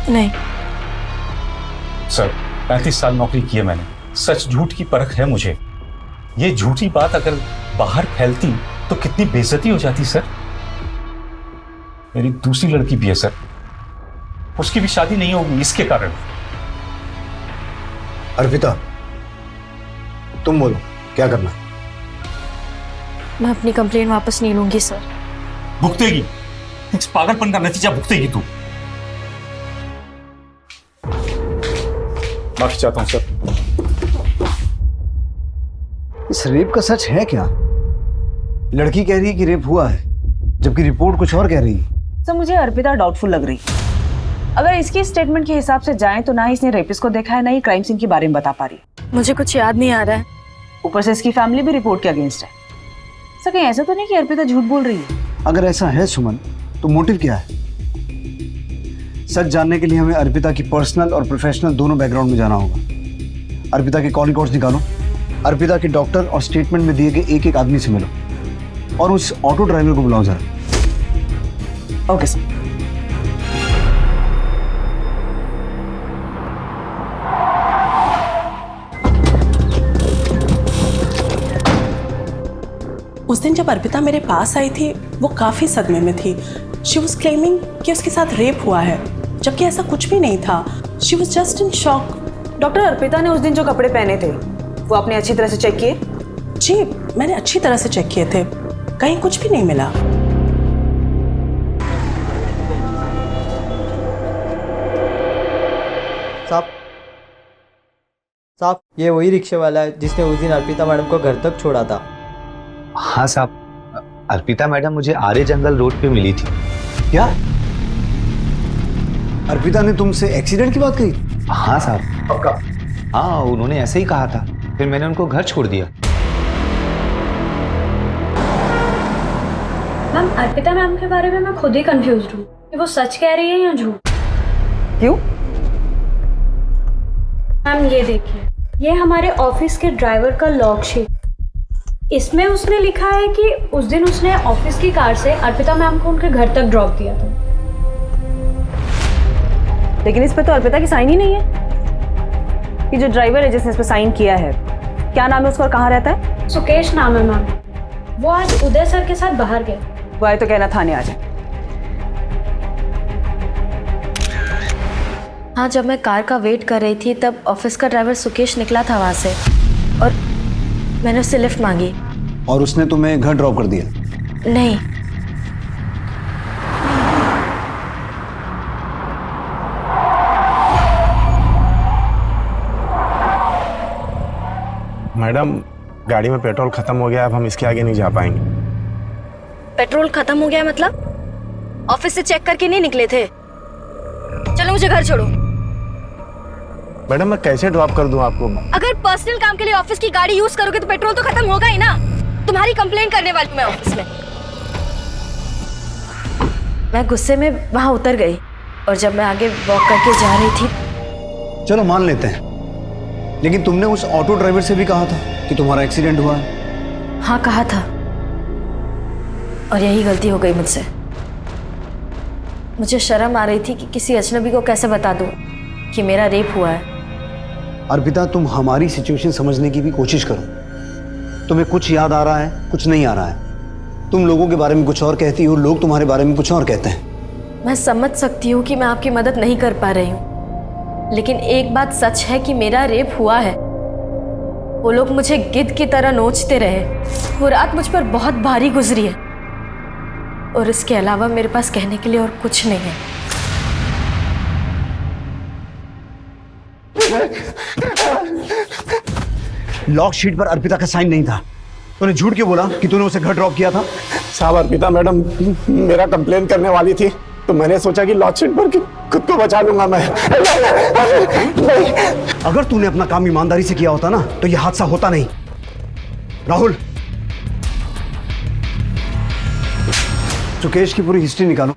नहीं सर, 35 साल नौकरी की है मैंने, सच झूठ की परख है मुझे। ये झूठी बात अगर बाहर फैलती तो कितनी बेइज्जती हो जाती सर। मेरी दूसरी लड़की भी है सर, उसकी भी शादी नहीं होगी इसके कारण। अर्पिता, तुम बोलो क्या करना है? मैं अपनी कंप्लेंट वापस नहीं लूंगी सर। भुगतेगी, इस पागलपन का नतीजा भुगतेगी तू। माफी चाहता हूं सर। इस रेप का सच है क्या? लड़की कह रही है कि रेप हुआ है, जबकि रिपोर्ट कुछ और कह रही है। सर, मुझे अर्पिता डाउटफुल लग रही है। अगर इसकी स्टेटमेंट के हिसाब से जाएं तो ना ही इसने रेपिस्ट को देखा है, ना ही क्राइम सीन के बारे में बता पा रही। मुझे कुछ याद नहीं आ रहा है। ऊपर से इसकी फैमिली भी रिपोर्ट के अगेंस्ट है। सर, कहीं ऐसा तो नहीं कि अर्पिता झूठ बोल रही है? अगर ऐसा है सुमन, तो मोटिव क्या है? सच जानने के लिए हमें अर्पिता की पर्सनल और प्रोफेशनल दोनों बैकग्राउंड में जाना होगा। अर्पिता के कॉल रिकॉर्ड्स निकालो, अर्पिता के डॉक्टर और स्टेटमेंट में दिए गए एक एक आदमी से मिलो, और उस ऑटो ड्राइवर को बुलाओ जरा। Okay sir. उस दिन जब अर्पिता मेरे पास आई थी वो काफ़ी सदमे में थी। शी वॉज क्लेमिंग कि उसके साथ रेप हुआ है, जबकि ऐसा कुछ भी नहीं था। She was just in shock. Doctor Arpita ने उस दिन जो कपड़े पहने थे वो आपने अच्छी तरह से चेक किए? जी, मैंने अच्छी तरह से चेक किए थे, कहीं कुछ भी नहीं मिला। साहब, ये वही रिक्शे वाला है जिसने उस दिन अर्पिता मैडम को घर तक छोड़ा था। हाँ साहब, अर्पिता मैडम मुझे आर्य जंगल रोड पे मिली थी। क्या अर्पिता ने तुमसे एक्सीडेंट की बात कही? हाँ साहब, पक्का। हाँ, उन्होंने ऐसे ही कहा था, फिर मैंने उनको घर छोड़ दिया। मैम, अर्पिता मैम के बारे में मैं खुद ही कंफ्यूज हूँ कि वो सच कह रही है या झूठ। क्यों? मैम ये देखिए, ये हमारे ऑफिस के ड्राइवर का लॉग शीट। इसमें उसने लिखा है कि उस दिन उसने ऑफिस की कार से अर्पिता मैम को उनके घर तक ड्रॉप दिया था। लेकिन इस पे तो अर्पिता की साइन ही नहीं है। कि जो ड्राइवर है जिसने इस पे साइन किया है, क्या नाम है उसका और कहाँ रहता है? सुकेश नाम है मैम। वो आज उदय सर के साथ बाहर गए। वो आए तो कहना थाने आ जाए। हाँ, जब मैं कार का वेट कर रही थी तब ऑफिस का ड्राइवर सुकेश निकला था वहाँ से और मैंने उससे लिफ्ट मांगी। और उसने तुम्हें घर ड्रॉप कर दिया? नहीं। मैडम, गाड़ी में पेट्रोल खत्म हो गया, अब हम इसके आगे नहीं जा पाएंगे। पेट्रोल खत्म हो गया मतलब? ऑफिस से चेक करके नहीं निकले थे? चलो मुझे घर छोड़ो। मैडम, मैं कैसे ड्रॉप कर दूं आपको? अगर पर्सनल काम के लिए ऑफिस की गाड़ी यूज करोगे तो पेट्रोल तो खत्म होगा ही ना। तुम्हारी कंप्लेन करने वाली हूं मैं ऑफिस में। मैं गुस्से में वहां उतर गई और जब मैं आगे वॉक करके जा रही थी। चलो मान लेते हैं, लेकिन तुमने उस ऑटो ड्राइवर से भी कहा था कि तुम्हारा एक्सीडेंट हुआ है। हाँ कहा था, और यही गलती हो गई मुझसे। मुझे शर्म आ रही थी कि किसी अजनबी को कैसे बता दूं कि मेरा रेप हुआ है। अर्पिता, तुम हमारी सिचुएशन समझने की भी कोशिश करो। तुम्हें कुछ याद आ रहा है, कुछ नहीं आ रहा है। तुम लोगों के बारे में कुछ और कहती हो, लोग तुम्हारे बारे में कुछ और कहते हैं। मैं समझ सकती हूँ कि मैं आपकी मदद नहीं कर पा रही हूँ, लेकिन एक बात सच है कि मेरा रेप हुआ है। वो लोग मुझे गिद्ध की तरह नोचते रहे। वो रात मुझ पर बहुत भारी गुजरी है और इसके अलावा मेरे पास कहने के लिए और कुछ नहीं है। लॉक शीट पर अर्पिता का साइन नहीं था। तूने झूठ क्यों बोला कि तूने उसे घर ड्रॉप किया था? साहब, अर्पिता मैडम मेरा कंप्लेन करने वाली थी तो मैंने सोचा कि लॉक शीट पर खुद को बचा लूंगा मैं। अगर तूने अपना काम ईमानदारी से किया होता ना तो यह हादसा होता नहीं। राहुल, सुकेश की पूरी हिस्ट्री निकालो,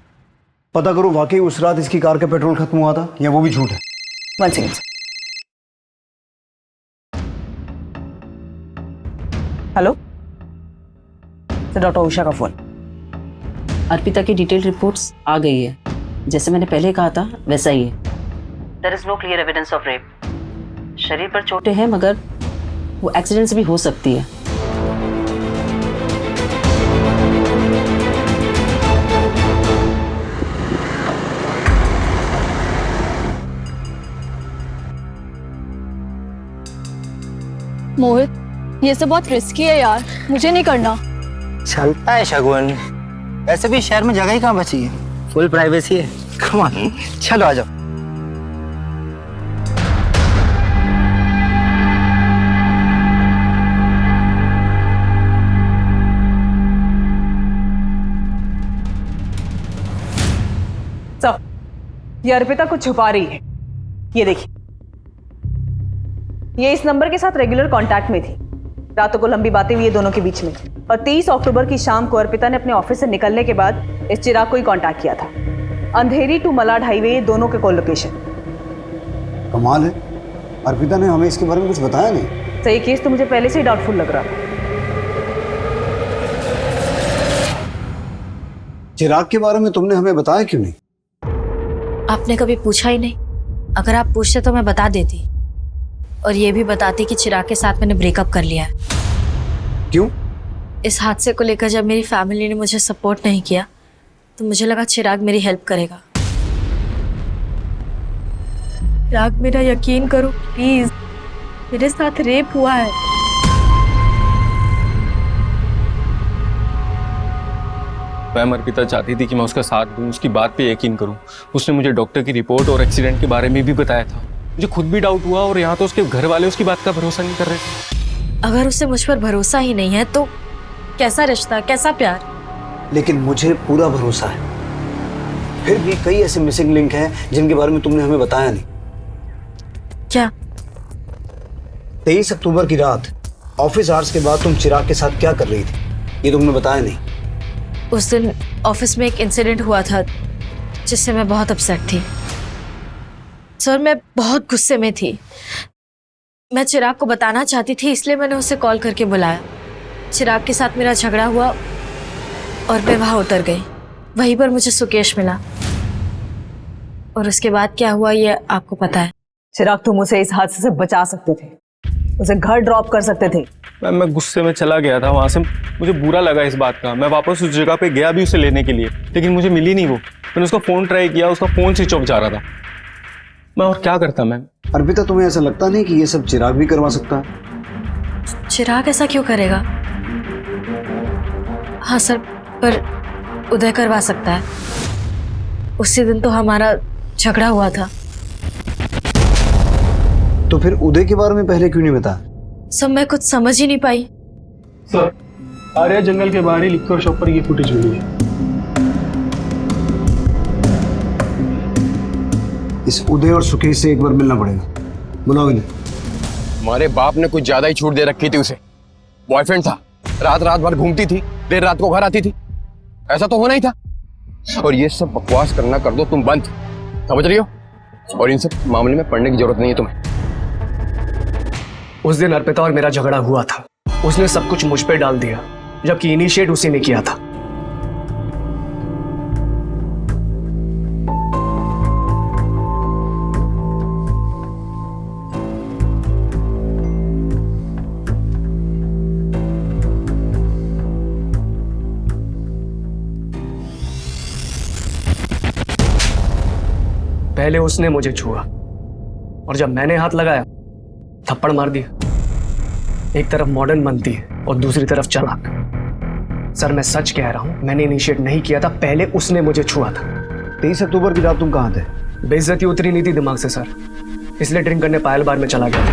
पता करो वाकई उस रात इसकी कार का पेट्रोल खत्म हुआ था या वो भी झूठ है। One second. Hello sir, doctor Usha का फोन। अर्पिता की डिटेल रिपोर्ट्स आ गई है। जैसे मैंने पहले कहा था वैसा ही है। There is no clear evidence of rape. शरीर पर चोटें हैं मगर वो एक्सीडेंट से भी हो सकती है। मोहित, ये सब बहुत रिस्की है यार, मुझे नहीं करना। चलता है शगुन, वैसे भी शहर में जगह ही कहाँ बची है, फुल प्राइवेसी है। कम ऑन, चलो आ जाओ। ये अर्पिता कुछ छुपा रही है। ये देखिए, ये इस नंबर के साथ रेगुलर कांटेक्ट में थी। रातों को लंबी बातें हुई दोनों के बीच में, और 23 अक्टूबर की शाम को अर्पिता ने अपने ऑफिस से निकलने के बाद इस चिराग को ही कांटेक्ट किया था। अंधेरी टू मलाड हाईवे, दोनों के कॉल लोकेशन। कमाल है, अर्पिता ने हमें इसके बारे में कुछ बताया नहीं। सही केस तो मुझे पहले से ही डाउटफुल लग रहा था। चिराग के बारे में तुमने हमें बताया क्यों नहीं? आपने कभी पूछा ही नहीं। अगर आप पूछते तो मैं बता देती, और ये भी बताती कि चिराग के साथ मैंने ब्रेकअप कर लिया है। क्यों? इस हादसे को लेकर जब मेरी फैमिली ने मुझे सपोर्ट नहीं किया तो मुझे लगा चिराग मेरी हेल्प करेगा। चिराग, मेरा यकीन करो प्लीज, मेरे साथ रेप हुआ है। मैम, अर्पिता चाहती थी कि मैं उसका साथ दूं, उसकी बात पे यकीन करूं। उसने मुझे डॉक्टर की रिपोर्ट और एक्सीडेंट के बारे में भी बताया था। मुझे खुद भी डाउट हुआ, और यहाँ तो उसके घर वाले उसकी बात का भरोसा नहीं कर रहे थे। अगर उसे मुझ पर भरोसा ही नहीं है तो कैसा रिश्ता, कैसा प्यार? लेकिन मुझे पूरा भरोसा है। फिर भी कई ऐसे मिसिंग लिंक हैं जिनके बारे में तुमने हमें बताया नहीं। क्या? 23 अक्टूबर की रात ऑफिस आवर्स के बाद तुम चिराग के साथ क्या कर रही थी, ये तुमने बताया नहीं। उस दिन ऑफिस में एक इंसिडेंट हुआ था जिससे मैं बहुत अपसेट थी। सर, मैं बहुत गुस्से में थी। मैं चिराग को बताना चाहती थी, इसलिए मैंने उसे कॉल करके बुलाया। चिराग के साथ मेरा झगड़ा हुआ और मैं वहां उतर गई। वहीं पर मुझे सुकेश मिला और उसके बाद क्या हुआ ये आपको पता है। चिराग, तुम उसे इस हादसे से बचा सकते थे, उसे घर ड्रॉप कर सकते थे। मैम, मैं गुस्से में चला गया था वहाँ से। मुझे बुरा लगा इस बात का। मैं वापस उस जगह पे गया भी उसे लेने के लिए, लेकिन मुझे मिली नहीं वो। मैंने उसका फ़ोन ट्राई किया, उसका फ़ोन स्विच ऑफ जा रहा था। मैं और क्या करता मैम? अर्पिता, तुम्हें ऐसा लगता नहीं कि ये सब चिराग भी करवा सकता है? चिराग ऐसा क्यों करेगा? हाँ सर, पर उदय करवा सकता है। उसी दिन तो हमारा झगड़ा हुआ था। तो फिर उदय के बारे में पहले क्यों नहीं बताया? सब मैं कुछ समझ ही नहीं पाई। सर, आर्या जंगल के बाहर ही लिक्कर शॉप पर ये फुटेज मिली है। इस उदय और सुकेश से एक बार मिलना पड़ेगा। बुलाओ इन्हें। हमारे बाप ने कुछ ज्यादा ही छूट दे रखी थी उसे। बॉयफ्रेंड था, रात रात भर घूमती थी, देर रात को घर आती थी। ऐसा तो होना ही था। और ये सब बकवास करना कर दो तुम बंद, समझ रही हो? और इन सब मामले में पढ़ने की जरूरत नहीं है तुम्हें। उस दिन अर्पिता और मेरा झगड़ा हुआ था। उसने सब कुछ मुझ पे डाल दिया, जबकि इनिशिएट उसी ने किया था। पहले उसने मुझे छुआ और जब मैंने हाथ लगाया थप्पड़ मार दिया। एक तरफ मॉडर्न बनती है और दूसरी तरफ चालाक। सर, मैं सच कह रहा हूं, मैंने इनिशिएट नहीं किया था, पहले उसने मुझे छुआ था। 23 अक्टूबर की रात तुम कहां थे? बेइज्जती उतरी नहीं थी दिमाग से सर, इसलिए ड्रिंक करने पायल बार में चला गया था।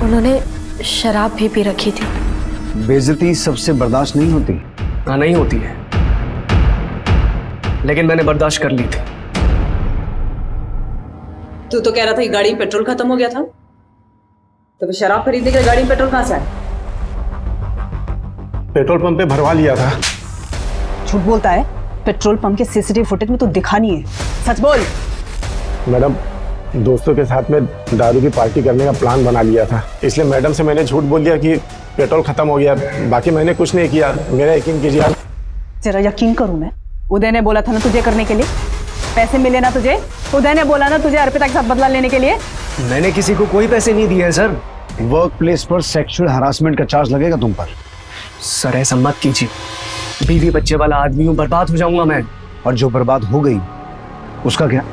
उन्होंने शराब भी पी रखी थी। बेइज्जती सबसे बर्दाश्त नहीं होती। हाँ, नहीं होती है, लेकिन मैंने बर्दाश्त कर ली थी। तू तो कह रहा था कि गाड़ी में पेट्रोल खत्म हो गया था, तो फिर शराब खरीदने के लिए गाड़ी में पेट्रोल कहां से आया? पेट्रोल पंप पे भरवा लिया था। झूठ बोलता है। पेट्रोल पंप के सीसीटीवी फुटेज में तो दिखा नहीं है, सच बोल। मैडम, दोस्तों के साथ में दारू की पार्टी करने का प्लान बना लिया था, इसलिए मैडम से मैंने झूठ बोल दिया कि पेट्रोल खत्म हो गया। बाकी मैंने कुछ नहीं किया, मेरा यकीन कीजिए आप। तेरा यकीन करूं मैं? उदय ने बोला था ना तुझे करने के लिए, पैसे मिले ना तुझे। उदय ने बोला ना तुझे अर्पिता के साथ बदला लेने के लिए। मैंने किसी को कोई पैसे नहीं दिए सर। वर्क प्लेस पर सेक्सुअल हरासमेंट का चार्ज लगेगा तुम पर। सर, ऐसा मत कीजिए। बीवी बच्चे वाला आदमी हूं, बर्बाद हो जाऊंगा मैं। और जो बर्बाद हो गई उसका क्या?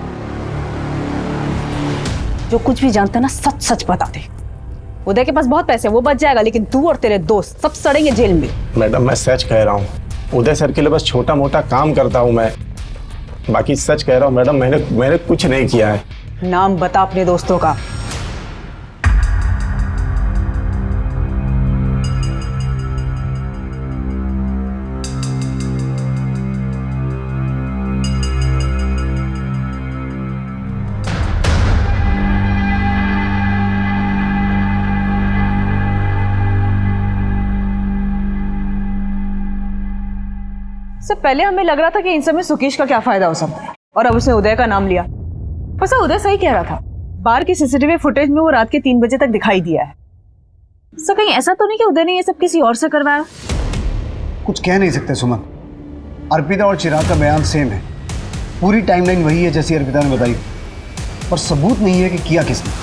जो कुछ भी जानते ना सच सच बता दे। उदय के पास बहुत पैसे, वो बच जाएगा, लेकिन तू और तेरे दोस्त सब सड़ेंगे जेल में। मैडम, मैं सच कह रहा हूँ, उदय सर के लिए बस छोटा मोटा काम करता हूँ मैं। बाकी सच कह रहा हूँ मैडम, मैंने कुछ नहीं किया है। नाम बता अपने दोस्तों का। इससे पहले हमें लग रहा था कि इन सब में सुकेश का क्या फायदा हो सकता है, और अब उसने उदय का नाम लिया। वैसे उदय सही कह रहा था, बार की सीसीटीवी फुटेज में वो रात के 3 बजे तक दिखाई दिया है। सो कहीं ऐसा तो नहीं कि उदय ने ये सब किसी और से करवाया? कुछ कह नहीं सकते सुमन। अर्पिता और चिराग का बयान सेम है, पूरी टाइमलाइन वही है जैसी अर्पिता ने बताई, पर सबूत नहीं है कि किया किसने।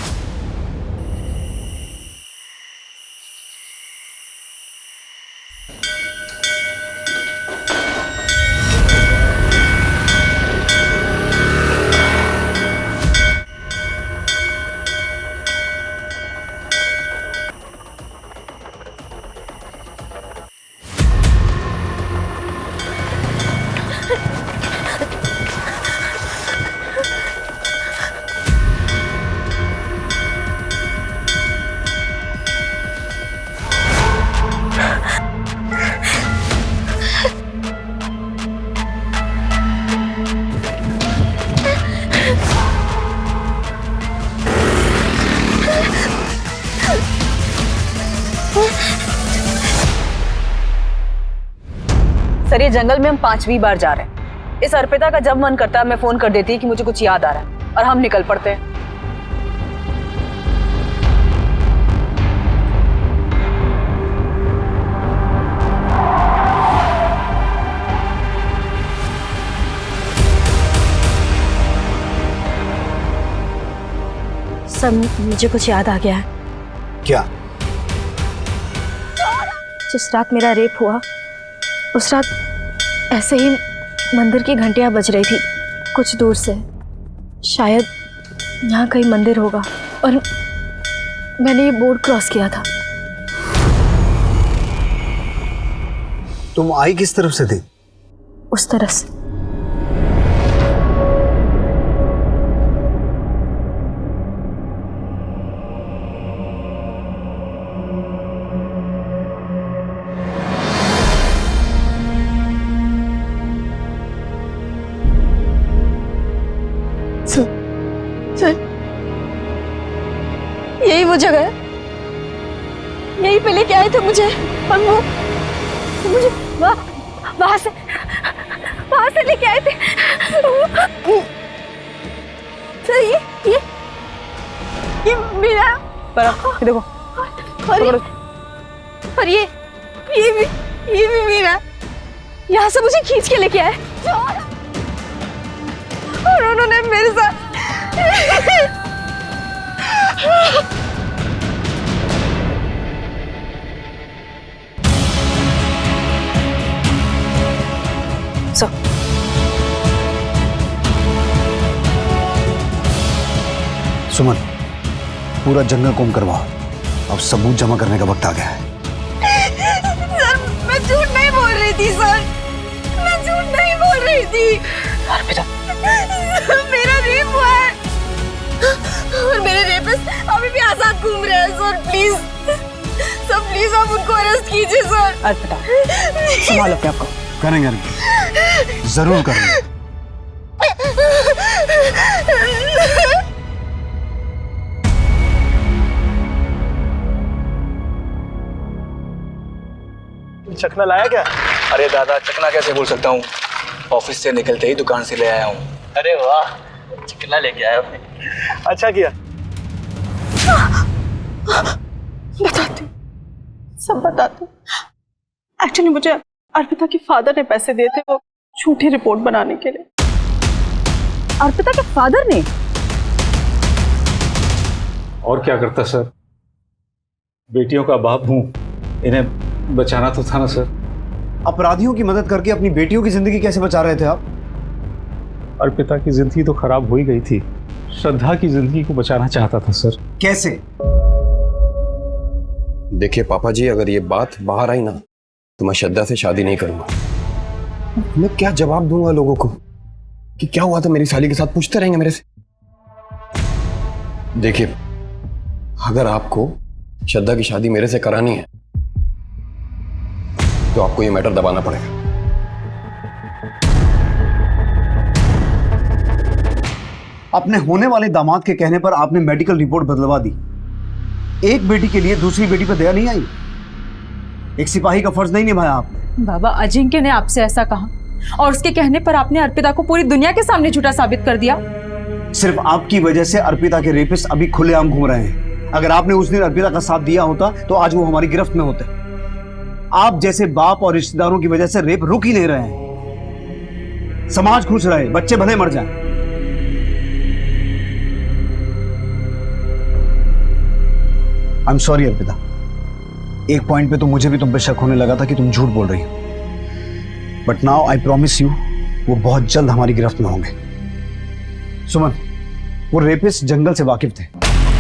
सर ये जंगल में हम 5वीं बार जा रहे हैं। इस अर्पिता का जब मन करता है मैं फोन कर देती है कि मुझे कुछ याद आ रहा है और हम निकल पड़ते हैं। सर मुझे कुछ याद आ गया है। क्या? जिस रात मेरा रेप हुआ उस रात ऐसे ही मंदिर की घंटियां बज रही थी कुछ दूर से। शायद यहाँ कहीं मंदिर होगा और मैंने ये बोर्ड क्रॉस किया था। तुम आई किस तरफ से थी? उस तरफ से। सर यही वो जगह है, यही पे लेके आए थे मुझे और वो मुझे वहां से लेके आए थे। सर ये मेरा पर देखो और ये भी मेरा। यहाँ से मुझे खींच के लेके आए और उन्होंने मेरे साथ सुमन, पूरा जंगल कोम करवाओ। अब सबूत जमा करने का वक्त आ गया है। सर मैं झूठ नहीं बोल रही थी सर, मैं झूठ नहीं बोल रही थी। बेटा मेरा रेप हुआ है और मेरे रेपिस्ट अभी भी आजाद घूम रहे हैं। सर प्लीज, सर प्लीज आप उनको अरेस्ट कीजिए सर। अर्पिता संभालो अपने आप को। करेंगे, जरूर करेंगे। चखना लाया क्या? अरे दादा चकना कैसे बोल सकता हूँ, ऑफिस से निकलते ही दुकान से ले आया हूँ। अरे वाह, चिकना लेके आया आपने, अच्छा किया। बताती हूँ, सब बताती हूँ। एक्चुअली मुझे अर्पिता के फादर ने पैसे दिए थे वो झूठी रिपोर्ट बनाने के लिए। अर्पिता के फादर ने? और क्या करता सर, बेटियों का बाप हूँ, इन्हें बचाना तो था ना सर। अपराधियों की मदद करके अपनी बेटियों की जिंदगी कैसे बचा रहे थे आप? अर्पिता की जिंदगी तो खराब हो ही गई थी, श्रद्धा की जिंदगी को बचाना चाहता था सर। कैसे? देखिए पापा जी, अगर ये बात बाहर आई ना तो मैं श्रद्धा से शादी नहीं करूंगा। मैं क्या जवाब दूंगा लोगों को कि क्या हुआ था मेरी साली के साथ, पूछते रहेंगे मेरे से। देखिए, अगर आपको श्रद्धा की शादी मेरे से करानी है तो आपको ये मैटर दबाना पड़ेगा। अपने होने वाले दामाद के कहने पर आपने मेडिकल रिपोर्ट बदलवा दी। एक बेटी के लिए दूसरी बेटी पर दया नहीं आई? एक सिपाही का फर्ज नहीं निभाया आपने? बाबा, अजिंक्य ने आपसे ऐसा कहा और उसके कहने पर आपने अर्पिता को पूरी दुनिया के सामने झूठा साबित कर दिया। सिर्फ आपकी वजह से अर्पिता के रेपिस्ट अभी खुलेआम घूम रहे हैं। अगर आपने उस दिन अर्पिता का साथ दिया होता तो आज वो हमारी गिरफ्त में होते। आप जैसे बाप और रिश्तेदारों की वजह से रेप रुक ही नहीं रहे हैं। समाज खुश रहे, बच्चे भले मर जाएं। आई एम सॉरी अर्पिता, एक पॉइंट पे तो मुझे भी तुम पे शक होने लगा था कि तुम झूठ बोल रही हो, but now I promise you वो बहुत जल्द हमारी गिरफ्त में होंगे। सुमन, वो रेपिस्ट जंगल से वाकिफ थे,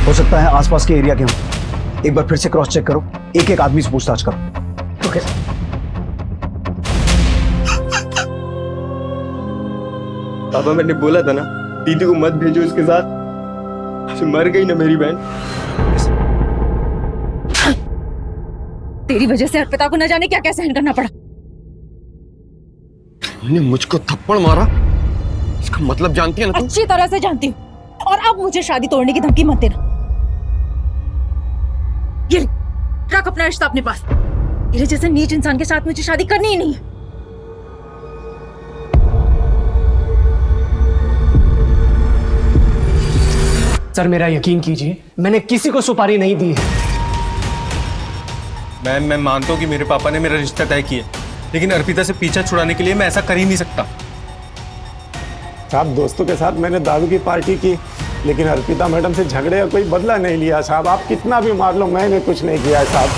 हो सकता है आसपास के एरिया के हों। एक बार फिर से क्रॉस चेक करो, एक एक आदमी से पूछताछ करो। ओके पापा, मैंने बोला था ना दीदी को मत भेजो इसके साथ, मर गई ना मेरी बहन। तेरी वजह से अर्पिता को न जाने क्या क्या सहन करना पड़ा। तुमने मुझको थप्पड़ मारा, इसका मतलब जानती है ना तुम? अच्छी तरह से जानती हूँ, और अब मुझे शादी तोड़ने की धमकी मत देना। ये रख अपना रिश्ता अपने पास। तेरे जैसे नीच इंसान के साथ मुझे शादी करनी ही नहीं है। सर मेरा यकीन कीजिए, मैंने किसी को सुपारी नहीं दी है। मैं मानता हूँ कि मेरे पापा ने मेरा रिश्ता तय किया, लेकिन अर्पिता से पीछा छुड़ाने के लिए मैं ऐसा कर ही नहीं सकता। साहब दोस्तों के साथ मैंने दारू की पार्टी की, लेकिन अर्पिता मैडम से झगड़े का कोई बदला नहीं लिया साहब। आप कितना भी मार लो, मैंने कुछ नहीं किया साहब।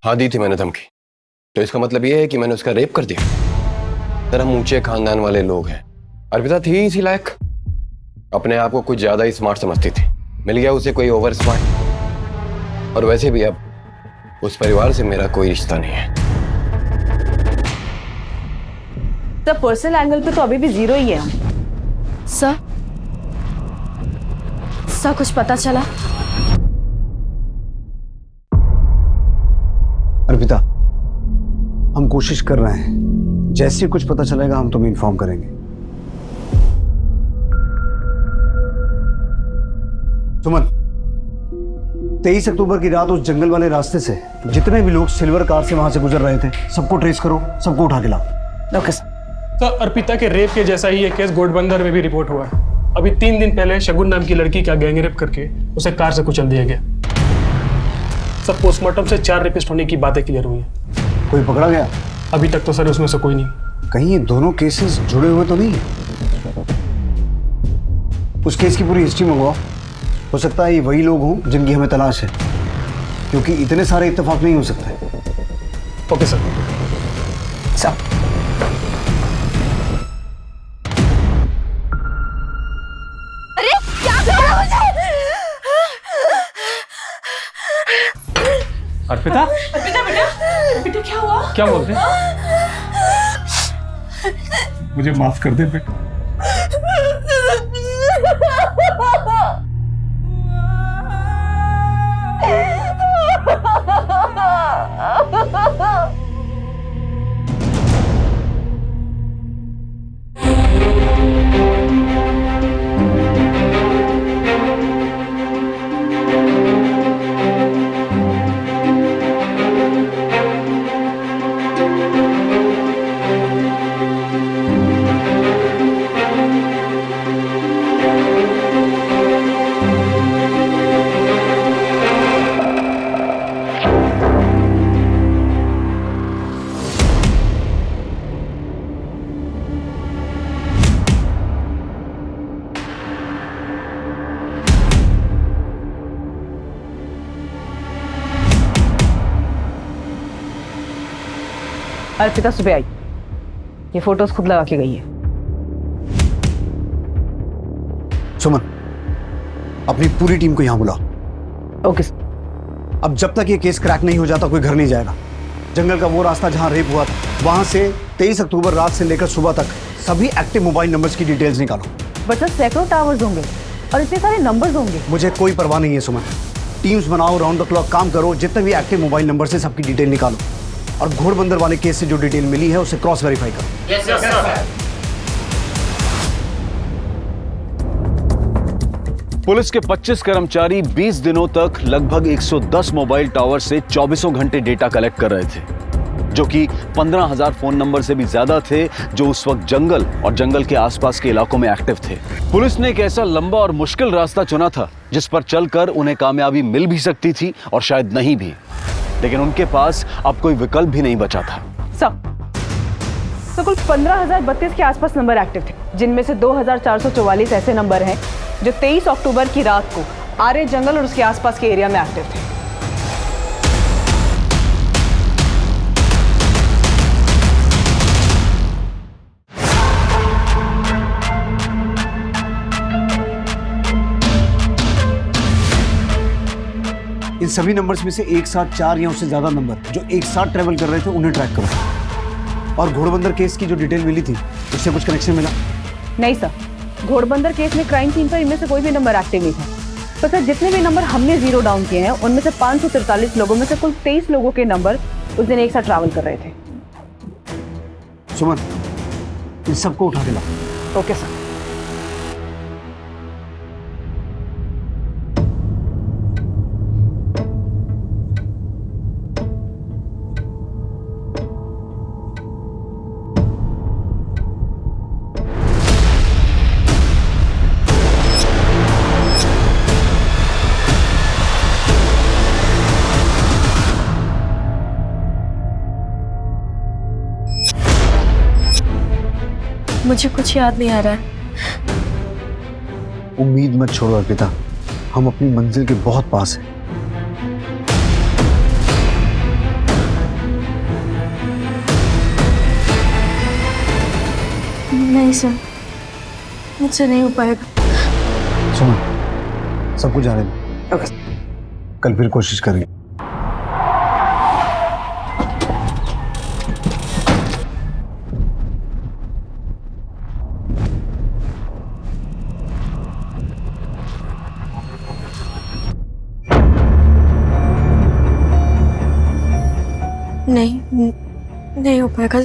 हाँ दी थी मैंने धमकी, तो इसका मतलब ये है कि मैंने उसका रेप कर दिया? सर हम ऊंचे खानदान वाले लोग हैं, अर्पिता थी इसी लायक, अपने आप को कुछ ज्यादा ही स्मार्ट समझती थी, मिल गया उसे कोई ओवर स्मार्ट। और वैसे भी अब उस परिवार से मेरा कोई रिश्ता नहीं है। सर पर्सनल एंगल पे तो अभी भी 0 ही है। सर कुछ पता चला? अर्पिता, हम कोशिश कर रहे हैं, जैसे ही कुछ पता चलेगा हम तुम्हें इन्फॉर्म करेंगे। सुमन, 23 अक्टूबर की रात उस जंगल वाले रास्ते से जितने भी लोग सिल्वर कार से वहां से गुजर रहे थे, सबको ट्रेस करो, सबको उठा के लाओ। Okay sir. अर्पिता के रेप के जैसा ही एक केस घोड़बंदर में भी रिपोर्ट हुआ है। अभी 3 दिन पहले शगुन नाम की लड़की का गैंगरेप करके उसे कार से कुचल दिया गया। सब पोस्टमार्टम से 4 रेपिस्ट होने की बातें क्लियर हुई हैं। कोई पकड़ा गया? अभी तक तो सर उसमें से कोई नहीं। कहीं ये दोनों केसेस जुड़े हुए तो नहीं है? उस केस की पूरी हिस्ट्री मंगवाओ, हो सकता है ये वही लोग हों जिनकी हमें तलाश है, क्योंकि इतने सारे इत्तेफाक नहीं हो सकते। Okay sir. अरे क्या कर रहा मुझे? अर्पिता? अर्पिता बेटा, बेटा क्या हुआ? क्या बोलते? मुझे माफ कर दे बेटा। अर्पिता सुबह आई, ये फोटोज खुद लगा के गई है। सुमन, अपनी पूरी टीम को यहां बुलाओ। ओके। अब जब तक ये केस क्रैक नहीं हो जाता कोई घर नहीं जाएगा। जंगल का वो रास्ता जहां रेप हुआ था, वहां से 23 अक्टूबर रात से लेकर सुबह तक सभी एक्टिव मोबाइल नंबर्स की डिटेल्स निकालो। बच्चा सैकड़ों टावर्स होंगे और इतने सारे नंबर्स होंगे। मुझे कोई परवाह नहीं है सुमन, टीम्स बनाओ, राउंड द क्लॉक काम करो, जितने भी एक्टिव मोबाइल नंबर से सबकी डिटेल निकालो और घोड़बंदर वाले केस से जो डिटेल मिली है उसे क्रॉस वेरीफाई करो। Yes sir. पुलिस के 25 कर्मचारी 20 दिनों तक लगभग 110 मोबाइल टावर से 24 घंटे डेटा कलेक्ट कर रहे थे, जो कि 15,000 फोन नंबर से भी ज्यादा थे जो उस वक्त जंगल और जंगल के आसपास के इलाकों में एक्टिव थे। पुलिस ने एक ऐसा लंबा और मुश्किल रास्ता चुना था जिस पर चलकर उन्हें कामयाबी मिल भी सकती थी और शायद नहीं भी, लेकिन उनके पास अब कोई विकल्प भी नहीं बचा था। तो कुल 15,032 के आसपास नंबर एक्टिव थे, जिनमें से 2,444 ऐसे नंबर हैं जो 23 अक्टूबर की रात को आर्य जंगल और उसके आसपास के एरिया में एक्टिव थे। इन सभी नंबर्स में से एक साथ 4 या उससे ज्यादा नंबर जो एक साथ ट्रेवल कर रहे थे उन्हें ट्रैक करो। और घोड़बंदर केस की जो डिटेल मिली थी उससे कुछ कनेक्शन मिला? नहीं सर, घोड़बंदर केस में क्राइम सीन पर इनमें से कोई भी नंबर एक्टिव नहीं था। तो सर जितने भी नंबर हमने जीरो डाउन किए हैं उनमें से 543 लोगों में से कुल 23 लोगों के नंबर उस दिन एक साथ ट्रैवल कर रहे थे। सुमन, इन सबको उठा के लाओ। Okay sir. मुझे कुछ याद नहीं आ रहा है। उम्मीद मत छोड़ो अर्पिता, हम अपनी मंजिल के बहुत पास हैं। नहीं सर, मुझसे नहीं हो पाएगा। सुनो, सब कुछ जाने दो, कल फिर कोशिश करेंगे। नहीं हो पाएगा।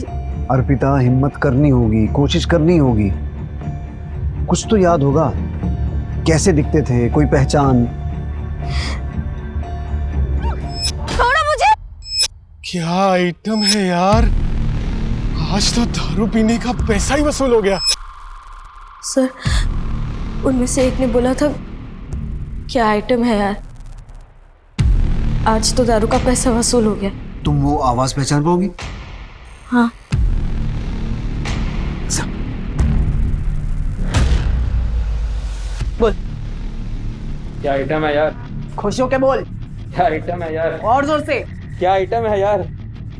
अर्पिता, हिम्मत करनी होगी, कोशिश करनी होगी। कुछ तो याद होगा, कैसे दिखते थे, कोई पहचान। छोड़ो मुझे। क्या आइटम है यार, आज तो दारू पीने का पैसा ही वसूल हो गया। सर, उनमें से एक ने बोला था क्या आइटम है यार, आज तो दारू का पैसा वसूल हो गया। तुम वो आवाज पहचान पाओगी? हाँ। बोल। क्या आइटम है यार? खुश होके बोल। क्या आइटम है यार? और जोर से। क्या आइटम है यार?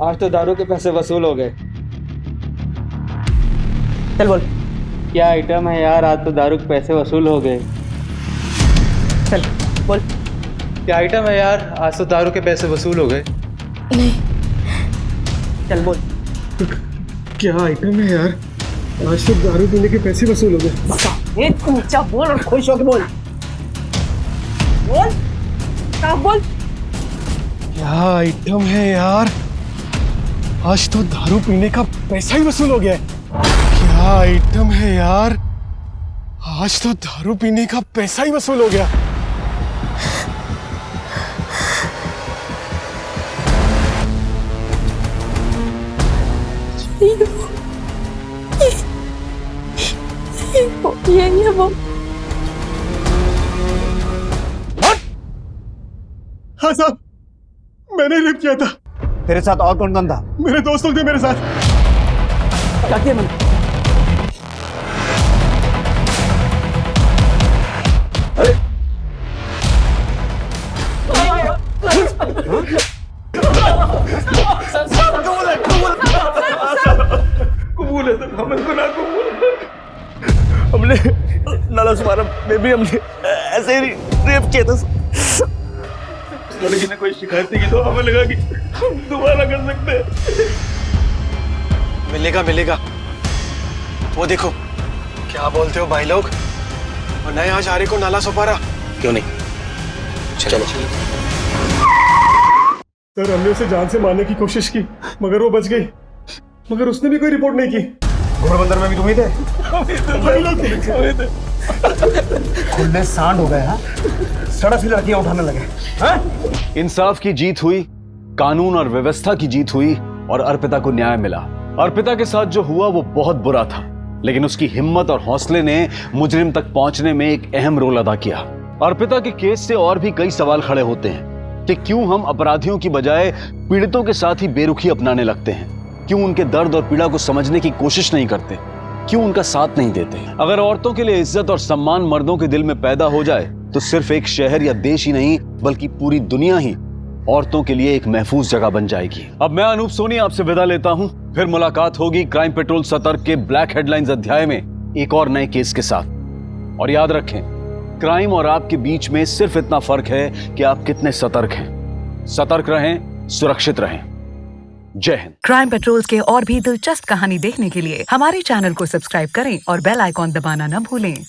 आज तो दारू के पैसे वसूल हो गए। चल बोल। क्या आइटम है यार? आज तो दारू के पैसे वसूल हो गए। चल बोल। क्या आइटम है यार? आज तो दारू के पैसे वसूल हो गए। नहीं। चल बोल। क्या आइटम है यार, आज तो दारू पीने के पैसे वसूल हो गए। एक ऊंचा बोल और खुश होके बोल। बोल, साफ बोल। क्या आइटम है यार, आज तो दारू पीने का पैसा ही वसूल हो गया है। क्या आइटम है यार, आज तो दारू पीने का पैसा ही वसूल हो गया। ये वो। हाँ साहब, मैंने रेप किया था। तेरे साथ और कौन कौन था? मेरे दोस्त लोग थे मेरे साथ। क्या किया मैंने? अरे कबूल है सर, हमें गुनाह कबूल है। हमने नाला सुमारा में भी हमने ऐसे ही रेप किया था। लड़की ने कोई शिकायत की तो हमें लगा कि हम दोबारा कर सकते हैं। मिलेगा। वो देखो। क्या बोलते हो भाई लोग? और नए आज आरे को नाला सुपारा क्यों नहीं? चलो। सर, हमने उसे जान से मारने की कोशिश की मगर वो बच गई, मगर उसने भी कोई रिपोर्ट नहीं की। घोड़बंदर में भी तुम ही थे? भाई लोग थे। खुले सांड हो गए। हाँ, सड़क से लड़कियां उठाने लगे। हाँ? इंसाफ की जीत हुई, कानून और व्यवस्था की जीत हुई और अर्पिता को न्याय मिला। अर्पिता के साथ जो हुआ वो बहुत बुरा था, लेकिन उसकी हिम्मत और हौसले ने मुजरिम तक पहुंचने में एक अहम रोल अदा किया। अर्पिता के केस से और भी कई सवाल खड़े होते हैं कि क्यों हम अपराधियों की बजाय पीड़ितों के साथ ही बेरुखी अपनाने लगते हैं, क्यों उनके दर्द और पीड़ा को समझने की कोशिश नहीं करते, क्यों उनका साथ नहीं देते। अगर औरतों के लिए इज्जत और सम्मान मर्दों के दिल में पैदा हो जाए तो सिर्फ एक शहर या देश ही नहीं बल्कि पूरी दुनिया ही औरतों के लिए एक महफूज जगह बन जाएगी। अब मैं अनूप सोनी आपसे विदा लेता हूं, फिर मुलाकात होगी क्राइम पेट्रोल सतर्क के ब्लैक हेडलाइंस अध्याय में एक और नए केस के साथ। और याद रखें, क्राइम और आपके बीच में सिर्फ इतना फर्क है कि आप कितने सतर्क हैं। सतर्क रहें, सुरक्षित रहें। जय हिंद। क्राइम पेट्रोल्स के और भी दिलचस्प कहानी देखने के लिए हमारे चैनल को सब्सक्राइब करें और बेल आइकॉन दबाना न भूलें।